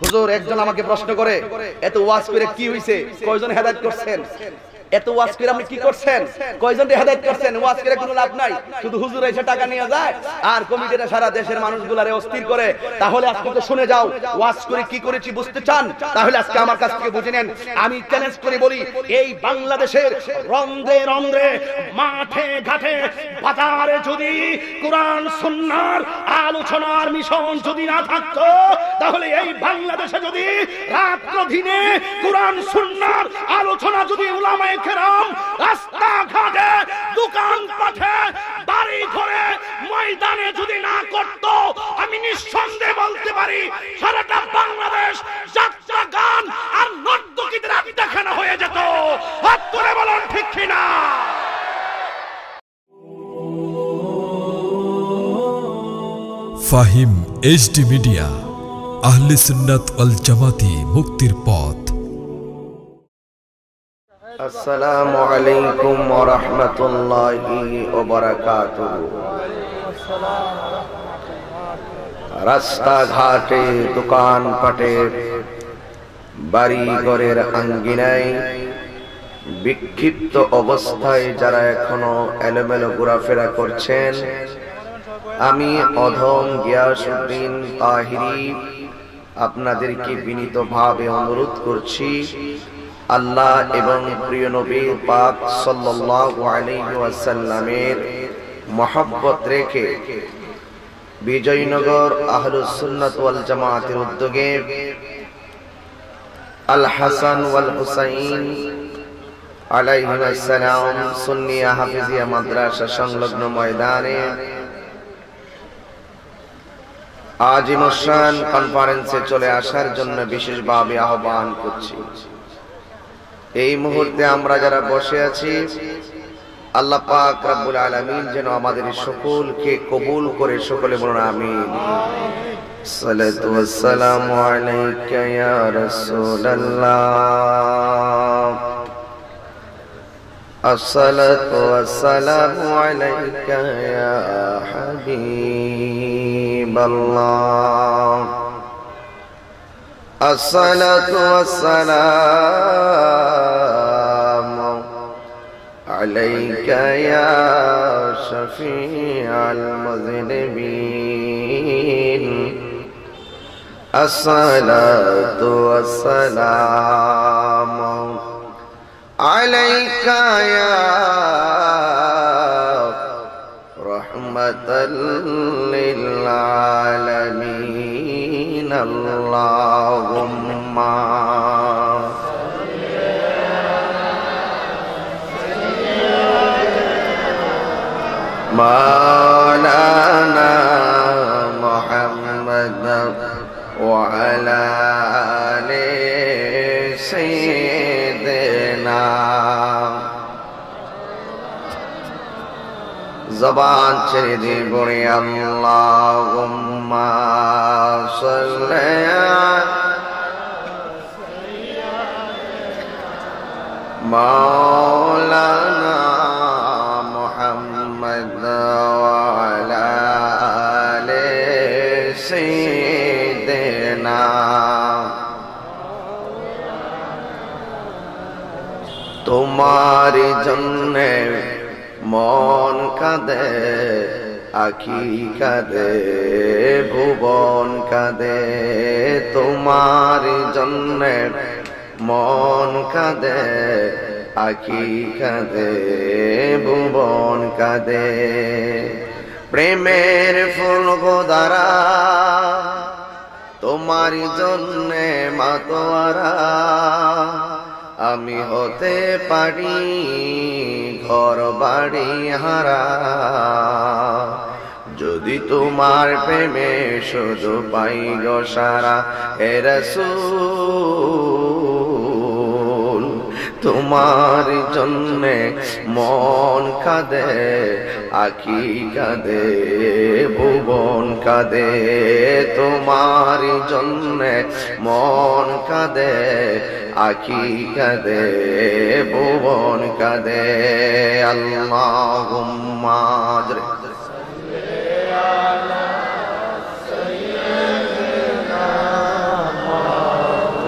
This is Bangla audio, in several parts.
হুজুর একজন আমাকে প্রশ্ন করে এত ওয়াজ করে কি হইছে, কয়জন হেদায়েত করছেন? এত ওয়াজ করে আপনি কি করছেন, কয়জন হেদায়েত করছেন? ওয়াজ করে কোনো লাভ নাই, শুধু হুজুর এসে টাকা নিয়ে যায় আর কমিটিরা সারা দেশের মানুষগুলারে অস্থির করে। তাহলে আজকে তো শুনে যাও, ওয়াজ করে কি করেছি বুঝতে চান? তাহলে আজকে আমার কাছ থেকে বুঝে নেন। আমি চ্যালেঞ্জ করে বলি, এই বাংলাদেশের রন্ধ্রে রন্ধ্রে, মাঠে ঘাটে, বাজারে যদি কোরআন সুন্নাহর আলোচনার মিশন যদি না থাকতো, তাহলে এই বাংলাদেশে যদি রাত্র দিনে কোরআন সুন্নাহর আলোচনা যদি উলামায়ে কেরাম রাস্তাঘাটে, দোকানপাটে, বাড়ি ঘরে, ময়দানে যদি না করত, আমি নিঃসন্দেহে বলতে পারি সারাটা বাংলাদেশ যাত্রা গান আর নর্তকীদের দেখানো হয়ে যেত। হাত তুলে বলুন ঠিক কিনা? ফাহিম এইচডি মিডিয়া, আহলে সুন্নাত ওয়াল জামাতি, মুক্তির পথ। আসসালামু আলাইকুম ওয়া রাহমাতুল্লাহি ওয়া বারাকাতুহু। রাস্তাঘাটে, দোকানপাটে, বাড়ি ঘরের আঙ্গিনায় বিক্ষিপ্ত অবস্থায় যারা এখনো এলোমেলো ঘোরাফেরা করছেন, আমি অধম গিয়াসউদ্দিন তাহিরি আপনাদেরকে বিনীতভাবে অনুরোধ করছি, আল্লাহ এবং প্রিয় নবী পাক সাল্লাল্লাহু আলাইহি ওয়াসাল্লামের মহব্বত রেখে বিজয়নগর আহলুস সুন্নাত ওয়াল জামাতের উদ্যোগে আল হাসান ওয়াল হুসাইন আলাইহিস সালাম সুন্নিয়া হাফিজিয়া মাদ্রাসা সংলগ্ন ময়দানে আজিমুশান কনফারেন্সে চলে আসার জন্য বিশেষভাবে আহ্বান করছি। এই মুহূর্তে আমরা যারা বসে আছি, আল্লাহ পাক রব্বুল আলামিন যেন আমাদের সকলকে কবুল করে, সকলে বলুন আমিন। সালাতু ওয়াসসালামু আলাইকা ইয়া রাসূলুল্লাহ, আসসালাতু ওয়াসসালামু আলাইকা ইয়া হাবিবাল্লাহ, আসসালাতু ওয়াসসালামু আলাইকা ইয়া শাফিআল মুযনিবিন, আসসালাতু ওয়াসসালামু আলাইকা ইয়া রাহমাতাল লিল আলামিন, আল্লাহুম্মা মাওলানা মুহাম্মদ ওয়া আলা আলি সাইয়্যিদিনা। জবান ছেড়ে দিয়ে বলি আল্লাহুম্মা সাল্লি মাওলানা মুহাম্মদ ওয়া আলা আলি সাইয়্যিদিনা। তোমার জন্যে মন কাঁদে, আখি কাঁদে, ভুবন কাঁদে, তোমার জন্যে মন কাঁদে, আখি কাঁদে, ভুবন কাঁদে। প্রেমের ফুল গোদারা তোমার জন্যে মাতোয়ারা, আমি হতে পারি ঘর বাড়ি হারা, যদি তোমার প্রেমে শুধু পাই গো সারা। হে রাসূল, তোমার জন্যে মন কাঁদে, আখি কাঁদে, ভুবন কাঁদে, তোমার জন্যে মন কাঁদে, আখি কাঁদে, ভুবন কাঁদে। আল্লাহুম্মা সাল্লি আলা সাইয়্যিদিনা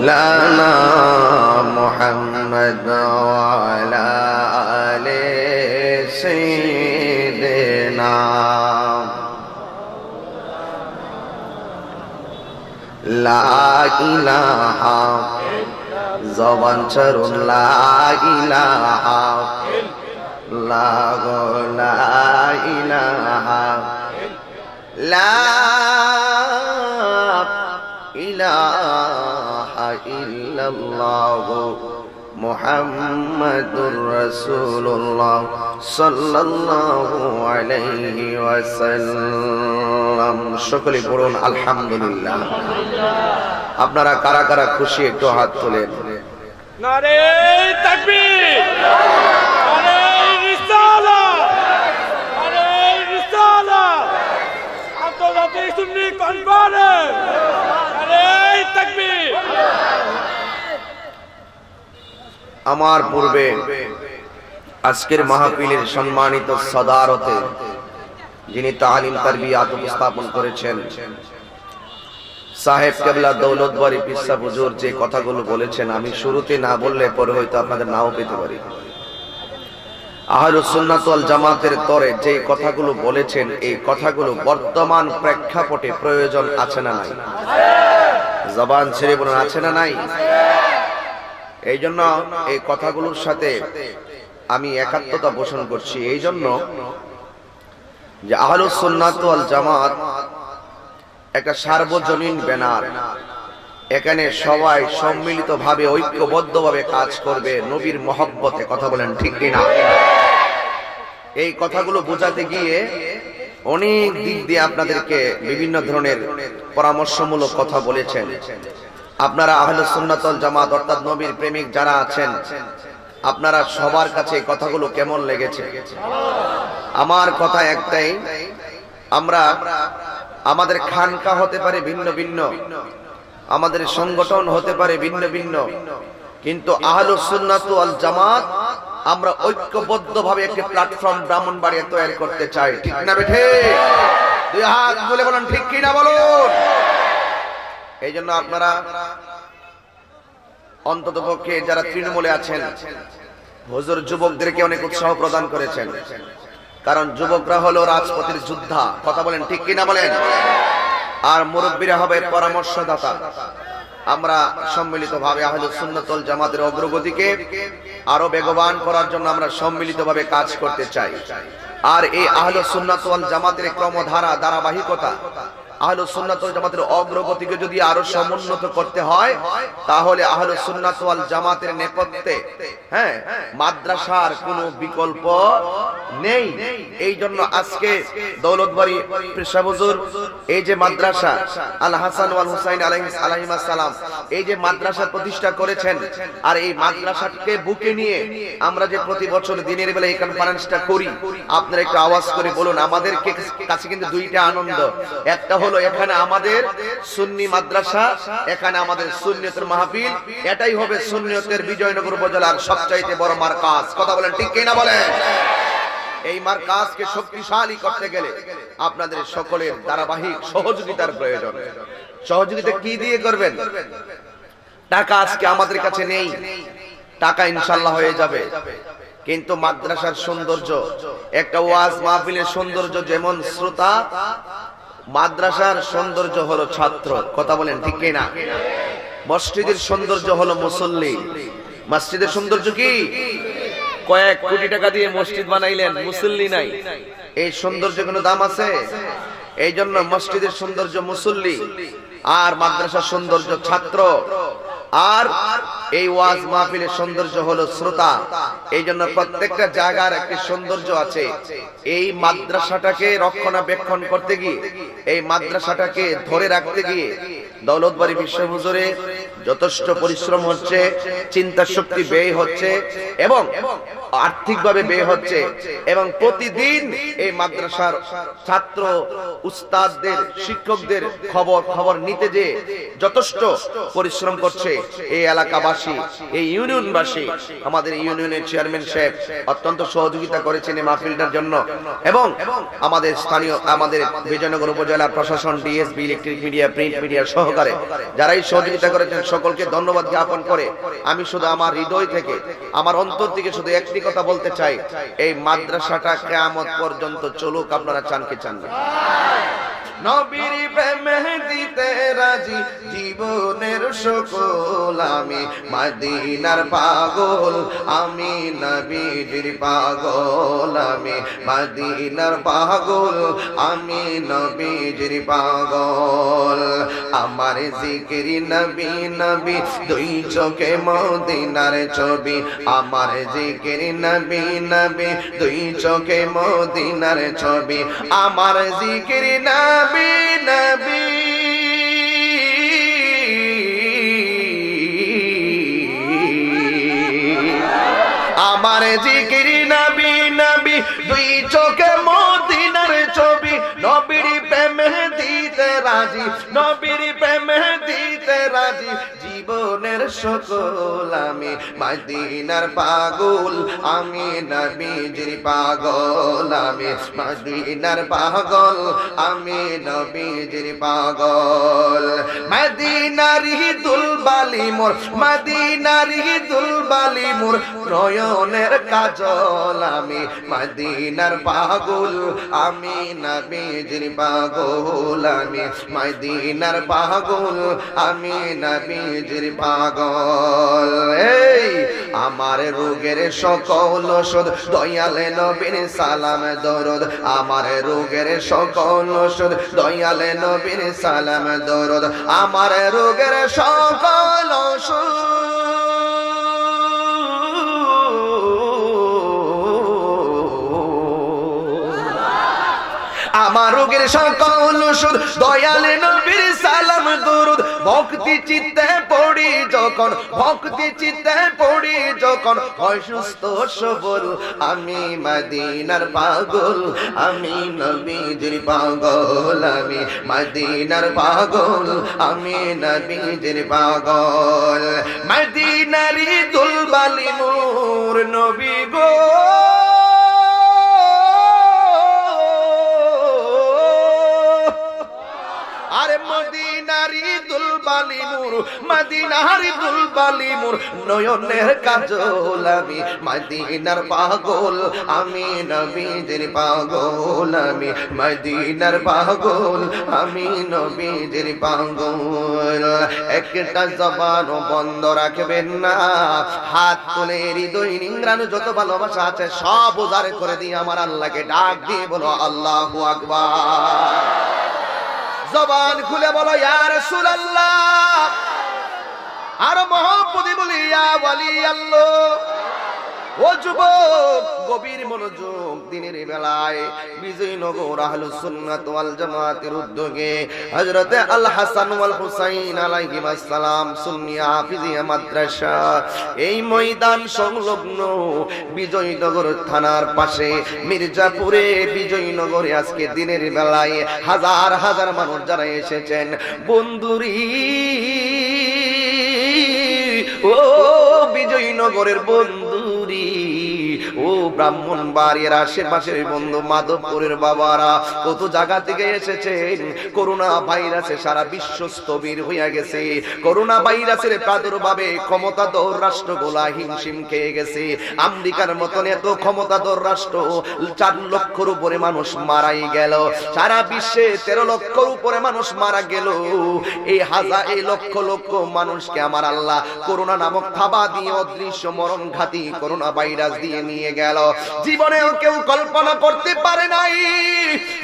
লানা মুহাম্মদ ওয়া আলা আলি সাইয়্যিদিনা লা ইলাহা জবান চরণ লা ইলাহা লা ইলাহা লা ইলাহা ইল্লাল্লাহ মুহাম্মাদুর রাসূলুল্লাহ সাল্লাল্লাহু আলাইহি ওয়াসাল্লাম। সকলে পড়ুন আলহামদুলিল্লাহ। আপনারা কারা কারা খুশি একটু হাত তোলেন। নারে তাকবীর, নারে রিসালাত, নারে রিসালাত, আন্তর্জাতিক সুন্নি কনফারেন্স, নারে তাকবীর। আমার পূর্বে আজকের মাহফিলের সম্মানিত সদারতে যিনি তালিম তারবিয়াত উপস্থাপন করেছেন সাহেব কেবলা দৌলতবাড়ি পিসা হুজুর যে কথাগুলো বলেছেন, আমি শুরুতে না বললে পরে হয়তো আপনাদের নাও পেতে পারি। আহলুস সুন্নাত ওয়াল জামাতের তরে যে কথাগুলো বলেছেন, এই কথাগুলো বর্তমান প্রেক্ষাপটে প্রয়োজন আছে না নাই? জবান ছেড়ে বলুন, আছে না নাই? এই জন্য এই কথাগুলোর সাথে আমি একাত্মতা পোষণ করছি। এই জন্য যে আহলুস সুন্নাত ওয়াল জামাত একটা সার্বজনীন ব্যানার, এখানে সবাই সম্মিলিতভাবে ঐক্যবদ্ধভাবে কাজ করবে নবীর মহব্বতে। কথা বলেন ঠিক কিনা? এই কথাগুলো বোঝাতে গিয়ে অনেক দিক দিয়ে আপনাদেরকে বিভিন্ন ধরনের পরামর্শমূলক কথা বলেছেন। আপনারা আহলুস সুন্নাত ওয়াল জামাত অর্থাৎ নবীর প্রেমিক যারা আছেন, আপনারা সবার কাছে এই কথাগুলো কেমন লেগেছে? আমার কথা একটাই, আমরা আমাদের খানকা হতে পারে ভিন্ন ভিন্ন, আমাদের সংগঠন হতে পারে ভিন্ন ভিন্ন, কিন্তু আহলুস সুন্নাত ওয়াল জামাত আমরা ঐক্যবদ্ধভাবে একটি প্ল্যাটফর্ম ব্রাহ্মণবাড়িয়া তৈরি করতে চাই। ঠিক না বেঠে? দুই হাত তুলে বলুন ঠিক কি না বলুন। এই জন্য আপনারা অন্ততপক্ষে যারা তৃণমূলে আছেন, হুজুর যুবকদেরকে অনেক উৎসাহ প্রদান করেছেন, কারণ যুবকরা হলো রাজপথের যোদ্ধা। কথা বলেন ঠিক কিনা বলেন? আর মুরব্বীরা হবে পরামর্শদাতা। আমরা সম্মিলিতভাবে আহলুস সুন্নাত ওয়াল জামাতের অগ্রগতিকে আরো বেগবান করার জন্য আমরা সম্মিলিতভাবে কাজ করতে চাই। আর এই আহলুস সুন্নাত ওয়াল জামাতের ক্রমধারা ধারাবাহিকতা, আহলুস সুন্নাত ওয়াল জামাতের অগ্রগতিকে যদি আরো সমুন্নত করতে হয়, তাহলে আহলুস সুন্নাত ওয়াল জামাতের নেপথ্যে মাদ্রাসার কোনো বিকল্প নেই। এই জন্য আজকে দৌলতবাড়ি পেশা হুজুর এই যে মাদ্রাসা আল হাসান ওয়াল হুসাইন আলাইহিস সালাম, এই যে মাদ্রাসা প্রতিষ্ঠা করেছেন, আর এই মাদ্রাসাকে বুকে নিয়ে আমরা যে প্রতি বছর দিনের বেলা এই কনফারেন্সটা করি, আপনারা একটু আওয়াজ করে বলুন। আমাদের কাছে কিন্তু দুইটা আনন্দ, একটা হলো এখানে আমাদের সুন্নি মাদ্রাসা, এখানে আমাদের সুন্নিয়তের মাহফিল, এটাই হবে সুন্নিয়তের বিজয়নগর উপজেলার সবচাইতে বড় মারকাজ। কথা বলেন ঠিক কিনা বলেন? এই মারকাজকে শক্তিশালী করতে গেলে আপনাদের সকলের ধারাবাহিক সহযোগিতার প্রয়োজন। সহযোগিতা কি দিয়ে করবেন? টাকা আজকে আমাদের কাছে নেই, টাকা ইনশাআল্লাহ হয়ে যাবে, কিন্তু মাদ্রাসার সৌন্দর্য, একটা ওয়াজ মাহফিলের সৌন্দর্য যেমন শ্রোতা, মাদ্রাসার সৌন্দর্য হলো ছাত্র। কথা বলেন ঠিক কিনা? মসজিদের সৌন্দর্য হলো মুসল্লি। মসজিদের সৌন্দর্য কি? কয়েক কোটি টাকা দিয়ে মসজিদ বানাইলেন, মুসল্লি নাই, এই সৌন্দর্য কোনো দাম আছে? এই জন্য মসজিদের সৌন্দর্য মুসল্লি, আর মাদ্রাসার সৌন্দর্য ছাত্র, আর এই ওয়াজ মাহফিলের সৌন্দর্য হলো শ্রোতা। এই জন্য প্রত্যেকটা জায়গার একটি সৌন্দর্য আছে। এই মাদ্রাসাটাকে রক্ষণাবেক্ষণ করতে গিয়ে, এই মাদ্রাসাটাকে ধরে রাখতে গিয়ে দৌলতবাড়ি বিশ্ব হুজুরে যথেষ্ট পরিশ্রম হচ্ছে, চিন্তা শক্তি ব্যয় হচ্ছে, এবং আর্থিকভাবে ব্যয় হচ্ছে, এবং প্রতিদিন এই মাদ্রাসার ছাত্র উস্তাদদের শিক্ষকদের খবর নিতে যে যথেষ্ট পরিশ্রম করছে। এই এলাকাবাসী, এই ইউনিয়নবাসী, আমাদের ইউনিয়নের চেয়ারম্যান সাহেব অত্যন্ত সহযোগিতা করেছেন এই মাহফিলটার জন্য, এবং আমাদের স্থানীয় আমাদের বিজয়নগর উপজেলার প্রশাসন, DSB, electric media, print media সহকারে যারাই সহযোগিতা করেছেন সকলকে ধন্যবাদ জ্ঞাপন করে আমি শুধু আমার হৃদয় থেকে, আমার অন্তর থেকে শুধু একটি কথা বলতে চাই, এই মাদ্রাসাটা কিয়ামত পর্যন্ত চলুক। আপনারা চান কি চান না? নবীর প্রেমে দিতে রাজি জীবনের সকল আমি, মদিনার পাগল আমি, নবীজির পাগল আমি, মদিনার পাগল আমি, নবীজির পাগল। আমার জিকির নবী নবী, দুই চোখে মদিনার ছবি, আমার জিকির নবী নবী, দুই চোখে মদিনার ছবি, আমার জিকির নবী নবী, আমার জিকির নবী নবী, দুই চোখে মদিনার ছবি, নবীর প্রেমে দিতে রাজি, নবীর প্রেমে দিতে রাজি জীবনের সকল আমি, মদিনার পাগল আমি, নবীজির পাগল আমি, মদিনার পাগল আমি, নবীজির পাগল। মদিনার দুলবালি মোর, মদিনার দুলবালি মোর, নয়নের কাজল আমি, মদিনার পাগল আমি, নবীজির পাগল আমি, মদিনার পাগল আমি, নবীজির পাগল। এই আমার রোগের সকল ওষুধ দয়ালে নবীর সালাম দরুদ, আমার রোগের সকল ওষুধ দয়ালে নবীর সালাম দরুদ, আমার রোগের সকল ওষুধ আমার রোগের সকল ওষুধ দয়ালে নবীর সালাম দরুদ। ভক্তি চিত্তে পড়ি যখন, ভক্তি চিত্তে পড়ি যখন, হয় সুস্থ সবল আমি, মদিনার পাগল আমি, নবীজির পাগল আমি, মদিনার পাগল আমি, নবীজির পাগল। মদিনারি দুলবালি মোর নবী গো, আরে মদিনারি দুলবালি মোর, মদিনারি দুলবালি মোর, নয়নের কাজল আমি, মদিনার পাগল আমি, নবীজির পাগল আমি, মদিনার পাগল আমি, নবীজির পাগল। একটা জবান বন্ধ রাখবেন না, হাত তুলে হৃদয় নিংড়ানো যত ভালোবাসা আছে সব উজাড় করে দিয়ে আমার আল্লাহকে ডাক দিয়ে বলো আল্লাহু আকবার। জবান খুলে বলো ইয়া রাসূলুল্লাহ, আর মহব্বতে বলি ইয়া ওয়ালি আল্লাহ। ও যুবক, গভীর মনোযোগ, দিনের বেলায় বিজয়নগর আহলুস সুন্নাত ওয়াল জামাতের উদ্যোগে হযরত আল হাসান ওয়াল হুসাইন আলাইহিস সালাম সুন্নি হাফিজিয়া মাদ্রাসা এই ময়দান সংলগ্ন বিজয়নগর থানার পাশে মির্জাপুরে বিজয়নগরে আজকে দিনের বেলায় হাজার হাজার মানুষ যারা এসেছেন, বন্ধুরি ও বিজয়নগরের বন্ধুরি, ও ব্রাহ্মণবাড়িয়ার আশেপাশের বন্ধু, মাধবপুরের বাবারা কত জায়গা থেকে এসেছেন। করোনা ভাইরাসে সারা বিশ্ব স্থবির হইয়া গেছে। করোনা ভাইরাসের প্রাদুর্ভাবে ক্ষমতাধর রাষ্ট্রগুলা হিমশিম খেয়ে গেছে। আমেরিকার মতন এত ক্ষমতাধর রাষ্ট্র 4 লক্ষর উপরে মানুষ মারাই গেল। সারা বিশ্বে 13 লক্ষর উপরে মানুষ মারা গেল। এই লক্ষ লক্ষ মানুষকে আমার আল্লাহ করোনা নামক থাবা দিয়ে অদৃশ্য মরণঘাতী করোনা ভাইরাস দিয়ে নিয়ে গেল। জীবনেও কেউ কল্পনা করতে পারে নাই,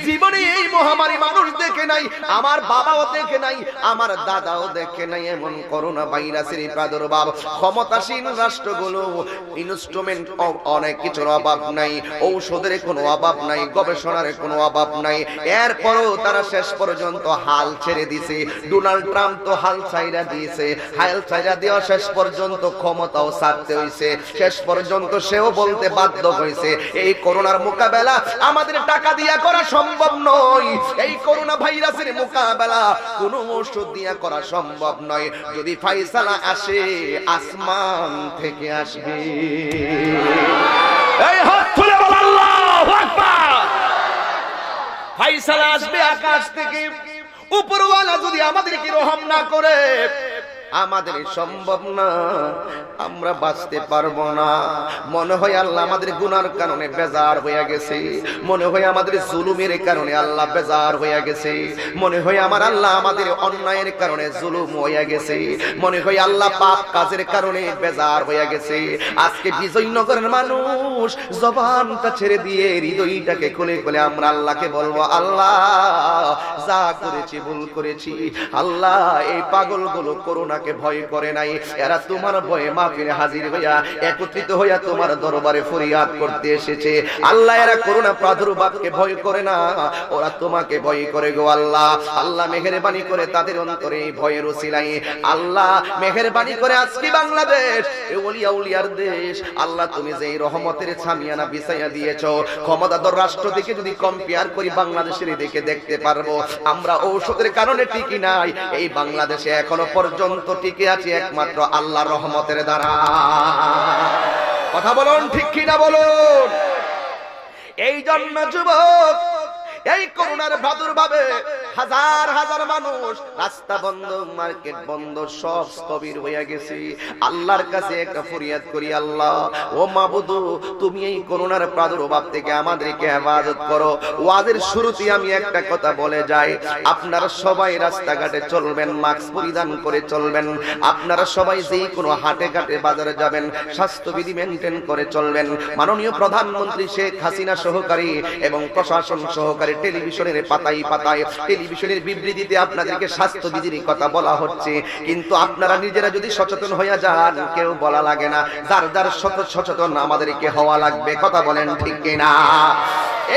জীবনে এই মহামারী মানুষ দেখে নাই, আমার বাবাও দেখে নাই, আমার দাদাও দেখে নাই। এমন করোনা ভাইরাসের প্রাদুর্ভাব, ক্ষমতাসীন রাষ্ট্রগুলো ইনস্ট্রুমেন্ট অনেক কিছুর অভাব নাই, ঔষধের কোনো অভাব নাই, গবেষণার কোনো অভাব নাই। এরপরও তারা শেষ পর্যন্ত হাল ছেড়ে দিয়েছে। ডোনাল্ড ট্রাম্প তো হাল ছাইরা দিয়েছে, হাল ছাইরা দেওয়া শেষ পর্যন্ত ক্ষমতাও ছাড়তে হইছে। শেষ পর্যন্ত সেও বলতে বাধ্য হয়েছে। এই করোনার মোকাবেলা আমাদের টাকা দিয়া করা সম্ভব নয়, এই করোনা ভাইরাসের মোকাবেলা কোনো ওষুধ দিয়া করা সম্ভব নয়। যদি ফায়সালা আসে আসমান থেকে আসবে। এই হাত তুলে বল আল্লাহু আকবার। ফায়সালা আসবে আকাশ থেকে। উপরওয়ালা যদি আমাদেরকে রহম না করে আমাদের সম্ভব না, আমরা বাঁচতে পারবো না। মনে হয় আল্লাহ আমাদের গুনার কারণে বেজার হয়ে গেছে, মনে হয় আমাদের জুলুমের কারণে আল্লাহ বেজার হয়ে গেছে, মনে হয় আমার আল্লাহ আমাদের অন্যায়ের কারণে জুলুম হয়ে গেছে, মনে হয় আল্লাহ পাপ কাজের কারণে বেজার হয়ে গেছে। আজকে বিজয়নগরের মানুষ জবানটা ছেড়ে দিয়ে হৃদয়টাকে খুলে খুলে আমরা আল্লাহকে বলবো, আল্লাহ যা করেছি ভুল করেছি। আল্লাহ এই পাগলগুলো করোনা ভয় করে নাই, এরা তোমার ভয়ে মাহফিলে হাজির হইয়া একত্রিত হইয়া তোমার দরবারে ফরিয়াদ করতে এসেছে। আল্লাহ এরা করোনা প্রাদুর্ভাবকে ভয় করে না, ওরা তোমাকে ভয় করে গো আল্লাহ। আল্লাহ মেহেরবানি করে তাদের অন্তরে ভয়ের ওসিলাই আল্লাহ মেহেরবানি করে আজকে বাংলাদেশ এই ওলিয়া উলিয়ার দেশ, আল্লাহ তুমি যে রহমতের ছামিয়ানা বিছাইয়া দিয়েছো, ক্ষমতাধর রাষ্ট্র থেকে যদি কম্পেয়ার করি বাংলাদেশের দিকে দেখতে পারবো আমরা ঔষধের কারণে টিকি নাই। এই বাংলাদেশে এখনো পর্যন্ত টিকে আছে একমাত্র আল্লাহর রহমতের দ্বারা। কথা বলুন ঠিক কিনা বলুন। এই জন্য যুবক এই করোনার প্রাদুর্ভাবে হাজার হাজার মানুষ রাস্তা বন্ধ, মার্কেট বন্ধ, সব স্থবির হয়ে গেছে। আল্লাহর কাছে একটা ফরিয়াদ করি, আল্লাহ ও মাবুদ তুমি এই করোনার প্রাদুর্ভাব থেকে আমাদেরকে হেফাজত করো। ওয়াজের শুরুতে আমি একটা কথা বলে যাই, আপনারা সবাই রাস্তাঘাটে চলবেন, মাস্ক পরিধান করে চলবেন। আপনারা সবাই যেই কোনো হাটে ঘাটে বাজারে যাবেন স্বাস্থ্যবিধি মেনটেন করে চলবেন। মাননীয় প্রধানমন্ত্রী শেখ হাসিনা সহকারী এবং প্রশাসন সহকারী টেলিভিশনের পাতায় পাতায় টেলিভিশনের বিবৃতিতে আপনাদেরকে স্বাস্থ্যবিধির কথা বলা হচ্ছে, কিন্তু আপনারা নিজেরা যদি সচেতন হয়ে যান কেউ বলা লাগে না, যার যার সচেতন আমাদেরকে হওয়া লাগবে। কথা বলেন ঠিক কিনা?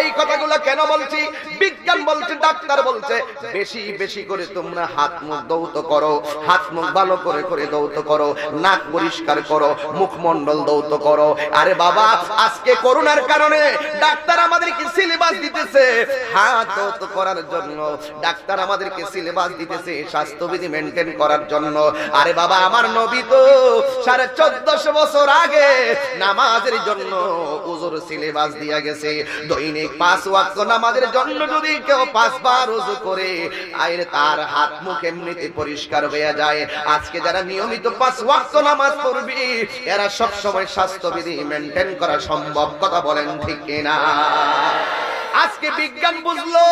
এই কথাগুলো কেন বলছি? বিজ্ঞান বলছে, ডাক্তার বলছে বেশি বেশি করে তোমরা হাত মুখ দৌত করো, হাত মুখ ভালো করে করে দৌত করো, নাক পরিষ্কার করো, মুখমণ্ডল দৌত করো। আরে বাবা আজকে করোনার কারণে ডাক্তার আমাদেরকে সিলেবাস দিতেছে হাত দৌত করার জন্য, ডাক্তার আমাদেরকে সিলেবাস দিতেছে স্বাস্থ্যবিধি মেনটেন করার জন্য। আরে বাবা আমার নবী তো 1450 বছর আগে নামাজের জন্য ওযুর সিলেবাস দিয়া গেছে। দৈনিক 5 ওয়াক্ত নামাজের জন্য যদি কেউ 5 বার ওযু করে আইরে তার হাত মুখ এমনিতে পরিষ্কার হয়ে যায়। আজকে যারা নিয়মিত 5 ওয়াক্ত নামাজ পড়বে এরা সব সময় স্বাস্থ্যবিধি মেনটেন করা সম্ভব। কথা বলেন ঠিক কিনা? আজকে বিজ্ঞান বুঝলো,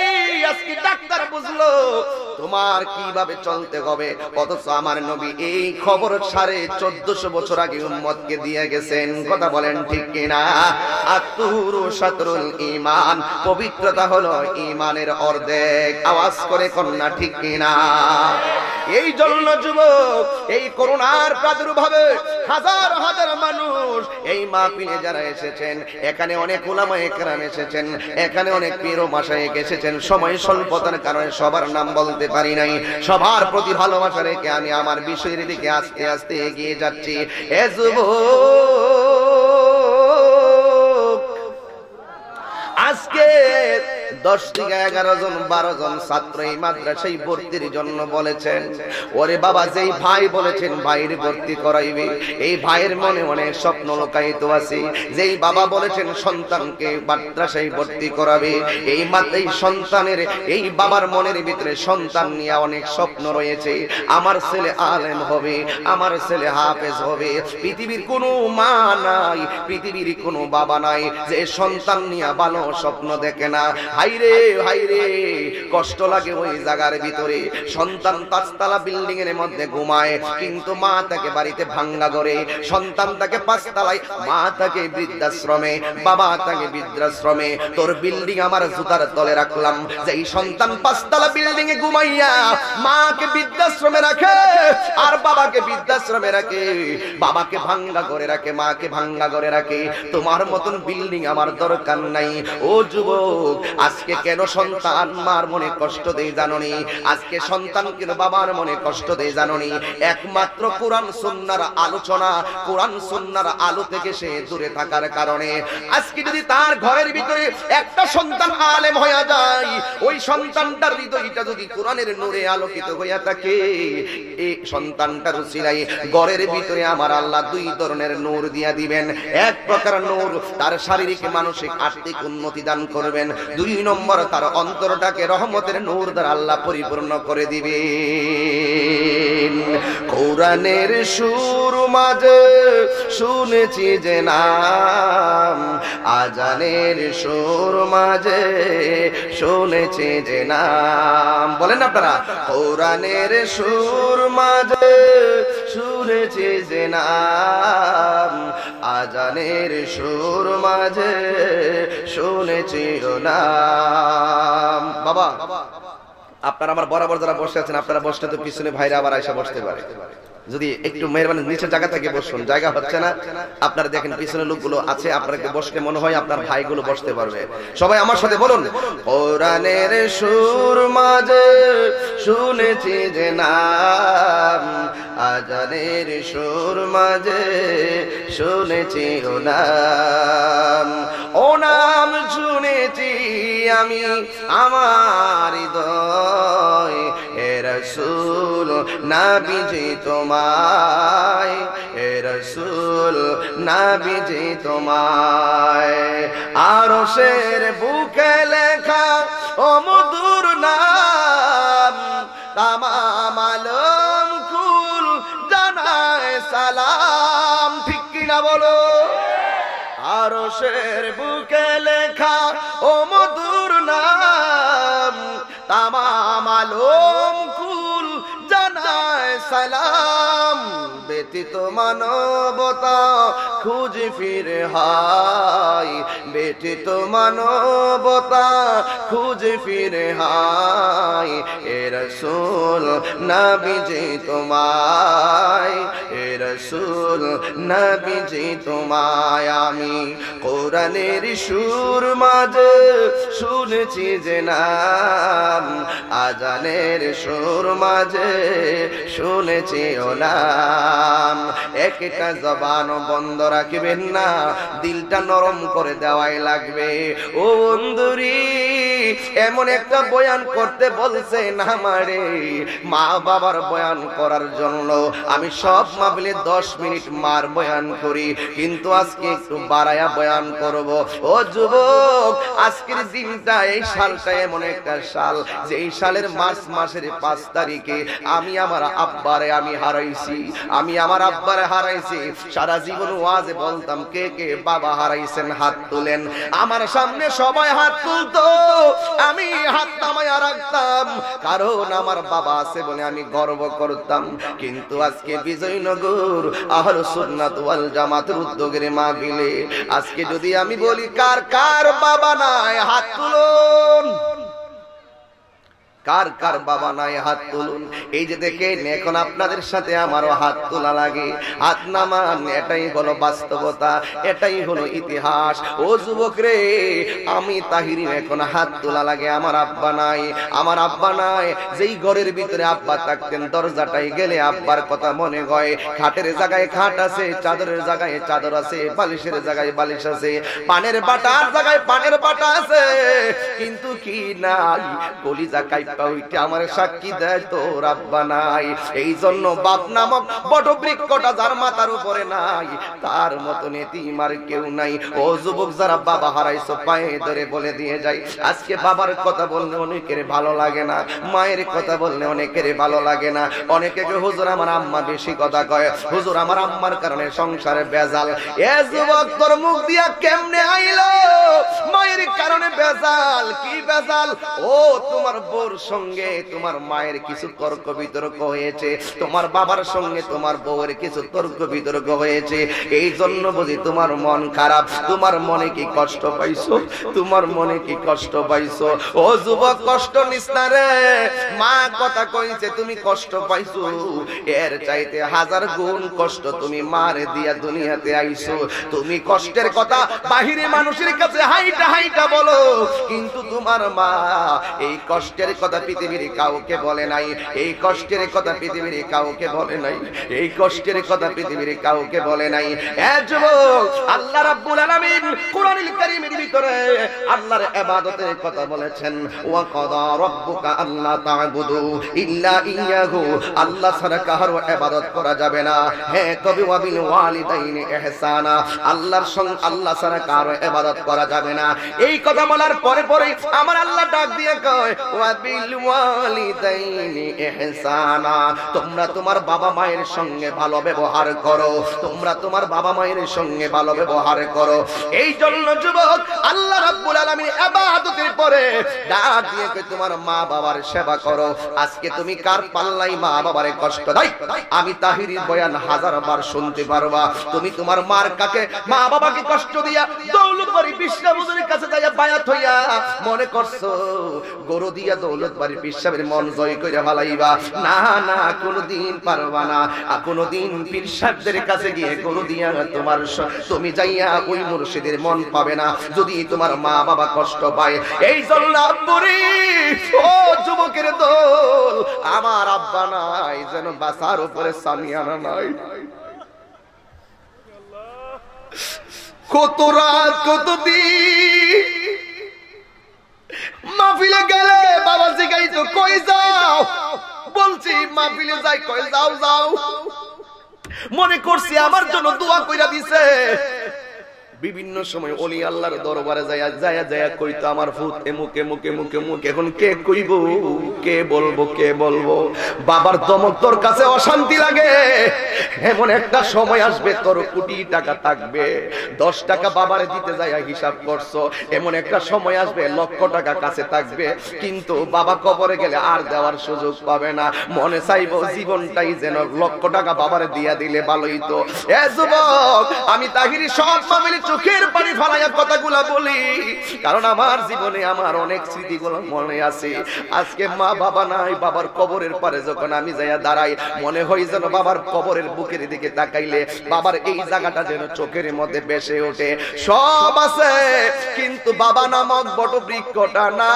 এই আজকে ডাক্তার বুঝলো তোমার কিভাবে চলতে হবে, অথচ আমার নবী এই খবর 1450 বছর আগে উম্মতকে দিয়ে গেছেন। কথা বলেন ঠিক কিনা? আতুরু শাতরুল ঈমান, পবিত্রতা হলো ঈমানের অর্ধেক। আওয়াজ করে কন্যা ঠিক কিনা? এই জন্য যুবক এই করোনার প্রাদুর্ভাবে হাজার হাজার মানুষ এই মাহফিলে যারা এসেছেন, এখানে অনেক উলামায়ে কেরাম এসেছেন, এখানে অনেক পীর ও মাশায়েখ এসেছেন। সময় স্বল্পতার কারণে সবার নাম বলতে পারি নাই। সবার প্রতি ভালোবাসা রেখে আমি আমার বিষয়ের দিকে আস্তে আস্তে এগিয়ে যাচ্ছি। এ যুবক আজকে 10 থেকে 11 জন 12 জন ছাত্র এই মাদ্রাসায় ভর্তির জন্য বলেছেন। ওরে বাবা যেই ভাই বলেছেন ভাইয়ের ভর্তি করাইবে, এই ভাইয়ের মনে অনেক স্বপ্ন লুকায়িত আছে। যেই বাবা বলেছেন সন্তানকে মাদ্রাসায় ভর্তি করাবে, এই সন্তানের এই বাবার মনের ভিতরে সন্তান নিয়ে অনেক স্বপ্ন রয়েছে। আমার ছেলে আলেম হবে, আমার ছেলে হাফেজ হবে। পৃথিবীর কোনো মা নাই, পৃথিবীর কোনো বাবা নাই যে সন্তান নিয়ে ভালো স্বপ্ন দেখে না। হাইরে হাইরে কষ্ট লাগে ওই জায়গার ভিতরে। সন্তান 5 তলা বিল্ডিং এর মধ্যে ঘুমায়, কিন্তু মা তাকে বাড়িতে ভাঙ্গা ঘরে। সন্তান তাকে 5 তলায়, মা তাকে বৃদ্ধাশ্রমে, বাবা তাকে বৃদ্ধাশ্রমে। তোর বিল্ডিং আমার জুতার তলে রাখলাম। যেই সন্তান 5 তলা বিল্ডিং এ ঘুমাইয়া মাকে বৃদ্ধাশ্রমে রাখে আর বাবা বাবাকে বৃদ্ধাশ্রমে রাখে, বাবাকে ভাঙ্গা করে রাখে, মাকে ভাঙ্গা করে রাখে। তোমার মতন বিল্ডিং আমার দরকার নাই। ও যুবক, আজকে কেন সন্তান মার মনে কষ্ট দেয় জানোনি? আজকে সন্তান কেন বাবার মনে কষ্ট দেয় জানোনি? একমাত্র কোরআন সুন্নাহর আলোচনা, কোরআন সুন্নাহর আলো থেকে সে দূরে থাকার কারণে। আজকে যদি তার ঘরের ভিতরে একটা সন্তান আলেম হয়ে যায়, ওই সন্তানটার হৃদয়টা যদি কোরআনের নূরে আলোকিত হইয়া থাকে, এই সন্তানটার উসিলায় ঘরের ভিতরে আমার আল্লাহ দুই ধরনের নূর দিয়া দিবেন। এক প্রকার নূর তার শারীরিক মানসিক আর্থিক উন্নতি দান করবেন, দুই নম্বর তার অন্তরটাকে রহমতের নূর দ্বারা আল্লাহ পরিপূর্ণ করে দিবেন। কোরআনের সুর মাঝে শুনেছি যে নাম, আজানের সুর মাঝে শুনেছি যে নাম। বলেন আপনারা, কোরআনের সুর মাঝে শুনেছি যে নাম, আজানের সুর মাঝে শুনেছি নাম। বাবা, আপনারা আমার বরাবর যারা বসে আছেন, আপনারা বসলে তো পিছনে ভাইরা আবার আয়সা বসতে পারে। যদি একটু মেহরবানি নিচের জায়গা থেকে বসুন, জায়গা হচ্ছে না। আপনারা দেখেন পিছনে লোকগুলো আছে, আপনাকে বসলে মনে হয় আপনার ভাইগুলো বসতে পারবে। সবাই আমার সাথে বলুন, কোরআনের সুর মাঝে শুনেছি যে নাম, আজানের সুর মাঝে শুনেছি ও নাম। ও নাম শুনেছি আমি আমার হৃদয়, হে রাসূল নবীজি তোমায়, হে রাসূল নবীজি তোমায়। আরশের বুকে লেখা ও মধুর নাম, তামাম আলম কুল জানায় সালাম। ঠিক কিনা বলো? আরশের বুকে লেখা ও মধুর নাম, তামাম আলম কুল জানায় সালাম। ব্যতীত মানবতা খুঁজে ফিরে হাই, ব্যতীত মানবতা খুঁজে ফিরে হাই। এ রাসূল নবীজি তোমায়, এ রাসূল নবীজি তোমায়। আমি কোরআনের সুর মাঝে শুনেছি যে নাম, আজানের সুর মাঝে শুনেছি ও নাম। একটা জবান বন্ধ রাখবেন না, দিলটা নরম করে দেওয়াই লাগবে। ও বন্ধুরি, এমন একটা বয়ান করতে বলছেন আমারে, মা বাবার বয়ান করার জন্য। আমি সব মাহফিলে 10 মিনিট মার বয়ান করি, কিন্তু আজকে একটু বাড়ায়া বয়ান করব। ও যুবক, আজকের দিনটা, এই সালটা এমন একটা সাল, যে এই সালের মার্চ মাসের 5 তারিখে আমি আমার আব্বারে আমি হারাইছি, আমি আমার আব্বারে হারাইছি। সারা জীবন ওয়াজে বলতাম, কে কে বাবা হারাইছেন হাত তুলেন। আমার সামনে সবাই হাত তুলতো, আমি হাত নামায়া রাখতাম, কারণ আমার বাবা আছে বলে আমি গর্ব করতাম। কিন্তু আজকে বিজয়নগর আহলে সুন্নাত ওয়াল জামাতের উদ্যোগের মাহফিলে আজকে যদি আমি বলি কার কার বাবা নাই হাত তুলুন, কার কার বাবা নাই হাত তুলুন। এই যে দেখেন, এখন আপনাদের সাথে আমারও হাত তোলা লাগে, হাত নামান। এটাই হলো বাস্তবতা, এটাই হলো ইতিহাস। ও যুবক রে, আমি তাহিরি এখন হাত তোলা লাগে। আমার আব্বা নাই, আমার আব্বা নাই। যেই ঘরের ভিতরে আব্বা থাকতেন, দরজাটাই গেলে আব্বার কথা মনে হয়। খাটের জায়গায় খাট আছে, চাদরের জায়গায় চাদর আছে, বালিশের জায়গায় বালিশ আছে, পানের বাটার জায়গায় পানের বাটা আছে, কিন্তু কি নাই, কলিজা কাইপা ওইটা আমার সাক্ষী দেয় তোর আব্বা নাই। এই জন্য বাপ নামক বট বৃক্ষটা যার মাথার উপরে নাই, তার মতো এতিম আর কেউ নাই। ও যুবক, যারা বাবা হারাইছো, পায়ে ধরে বলে দিয়ে যাই, আজকে বাবার কথা বললে অনেকের ভালো লাগে না, মায়ের কথা বললে অনেকের ভালো লাগে না। অনেকে হুজুর আমার আম্মা বেশি কথা কয়, হুজুর আমার আম্মার কারণে সংসারে বেজাল। এ যুবক, তোর মুখ দিয়া কেমনে আইলো মায়ের কারণে বেজাল? কি বেজাল? ও তোমার বোর সঙ্গে তোমার মায়ের কিছু তর্ক বিতর্ক হয়েছে, তোমার বাবার সঙ্গে তোমার বউয়ের কিছু তর্ক বিতর্ক হয়েছে, এই জন্য বুঝি তোমার মন খারাপ, তোমার মনে কি কষ্ট পাইছো, তোমার মনে কি কষ্ট পাইছো? ও যুবক, কষ্ট নিস না রে, মা কথা কইছে তুমি কষ্ট পাইছো, এর চাইতে হাজার গুণ কষ্ট তুমি মারে দিয়া দুনিয়াতে আইছো। তুমি কষ্টের কথা বাহিরে মানুষের কাছে হাইটা হাইটা বলো, কিন্তু তোমার মা এই কষ্টের কথা পৃথিবীর কাউকে বলে নাই, এই কষ্টের কথা পৃথিবীর কাউকে বলে নাই, এই কষ্টের কথা পৃথিবীর কাউকে বলে নাই। এ যুবক, আল্লাহ রাব্বুল আলামিন কোরআনুল কারীমের ভিতরে আল্লাহর ইবাদতের কথা বলেছেন, ওয়া কাদা রাব্বুকা আল্লা তা'বুদু ইল্লা ইয়াহু, আল্লাহ ছাড়া কারো ইবাদত করা যাবে না। হে তবে ওয়া বিল ওয়ালিদাইনি ইহসানা, আল্লাহর সঙ্গে আল্লাহ ছাড়া কারো ইবাদত করা যাবে না। এই কথা বলার পরে পরে আমার আল্লাহ ডাক দিয়ে কয়, ওয়া বিল ওয়ালিদাইনি ইহসানা, তোমরা তোমার বাবা মায়ের সঙ্গে ভালো ব্যবহার করো, তোমরা তোমার বাবা মায়ের সঙ্গে ভালো ব্যবহার করো। এই জন্য যুবক, আল্লাহ রাব্বুল আলামিন ইবাদতের পরে ডাক দিয়ে কয় তোমার মা বাবার সেবা করো। আজকে তুমি কার পাল্লাই মা বাবারে কষ্ট দাও? আমি তাহিরি বয়ান হাজারবার শুনতে পারবা, তুমি তোমার মার কাকে মা বাবাকে কষ্ট দিয়া দৌলতবাড়ি বিশ্বহুজুরের কাছে যাইয়া বায়াত হইয়া মনে করছো গরু দিয়া দৌলতবাড়ি বিশ্ববের মন জয় কইরা ফেলাইবা? না না, কোনদিন পারবা না। কোনদিন পীর সাহেবদের কাছে গিয়ে গরু দিয়া তোমার তুমি যাইয়া ওই মুর্শিদের মন পাবে না যদি তোমার মা বাবা কষ্ট পায়। এই জন্য আব্বুরি, ও যুবকের দল, আমার আব্বা নাই যেন বাসার উপরে সামিয়ানা নাই। কত রাত কত দিন মাহফিলে গেলে বাবা জিগাইতো কই যাও, বলছি মাহফিলে যাই, কই যাও যাও, মনে করছি আমার জন্য দোয়া কইরা দিছে। বিভিন্ন সময় ওলি আল্লাহর দরবারে যায়া যায়া যায়া কইতো আমার ফুত এমুক এমুক এমুক এমুক, এখন কে কইব, কে বলবো, কে বলবো? বাবার দমক তোর কাছে অশান্তি লাগে, এমন একটা সময় আসবে তোর কোটি টাকা থাকবে, 10 টাকা বাবারে দিতে যায়া হিসাব করছো, এমন একটা সময় আসবে লক্ষ টাকা কাছে থাকবে, কিন্তু বাবা কবরে গেলে আর দেওয়ার সুযোগ পাবে না। মনে চাইবো জীবনটাই যেন লক্ষ টাকা বাবারে দিয়া দিলে ভালোই তো। এ যুবক, আমি তাহিরি সব মামিলি চোখের পানি ফালাইয়া কথাগুলা বলি, কারণ আমার জীবনে আমার অনেক স্মৃতিগুলো মনে আছে। আজকে মা বাবা নাই, বাবার কবরের পারে যখন আমি যাইয়া দাঁড়াই, মনে হয় যেন বাবার কবরের বুকের দিকে তাকাইলে বাবার এই জায়গাটা যেন চোখের মধ্যে ভেসে ওঠে। সব আছে, কিন্তু বাবা নামক বট বৃক্ষটা না।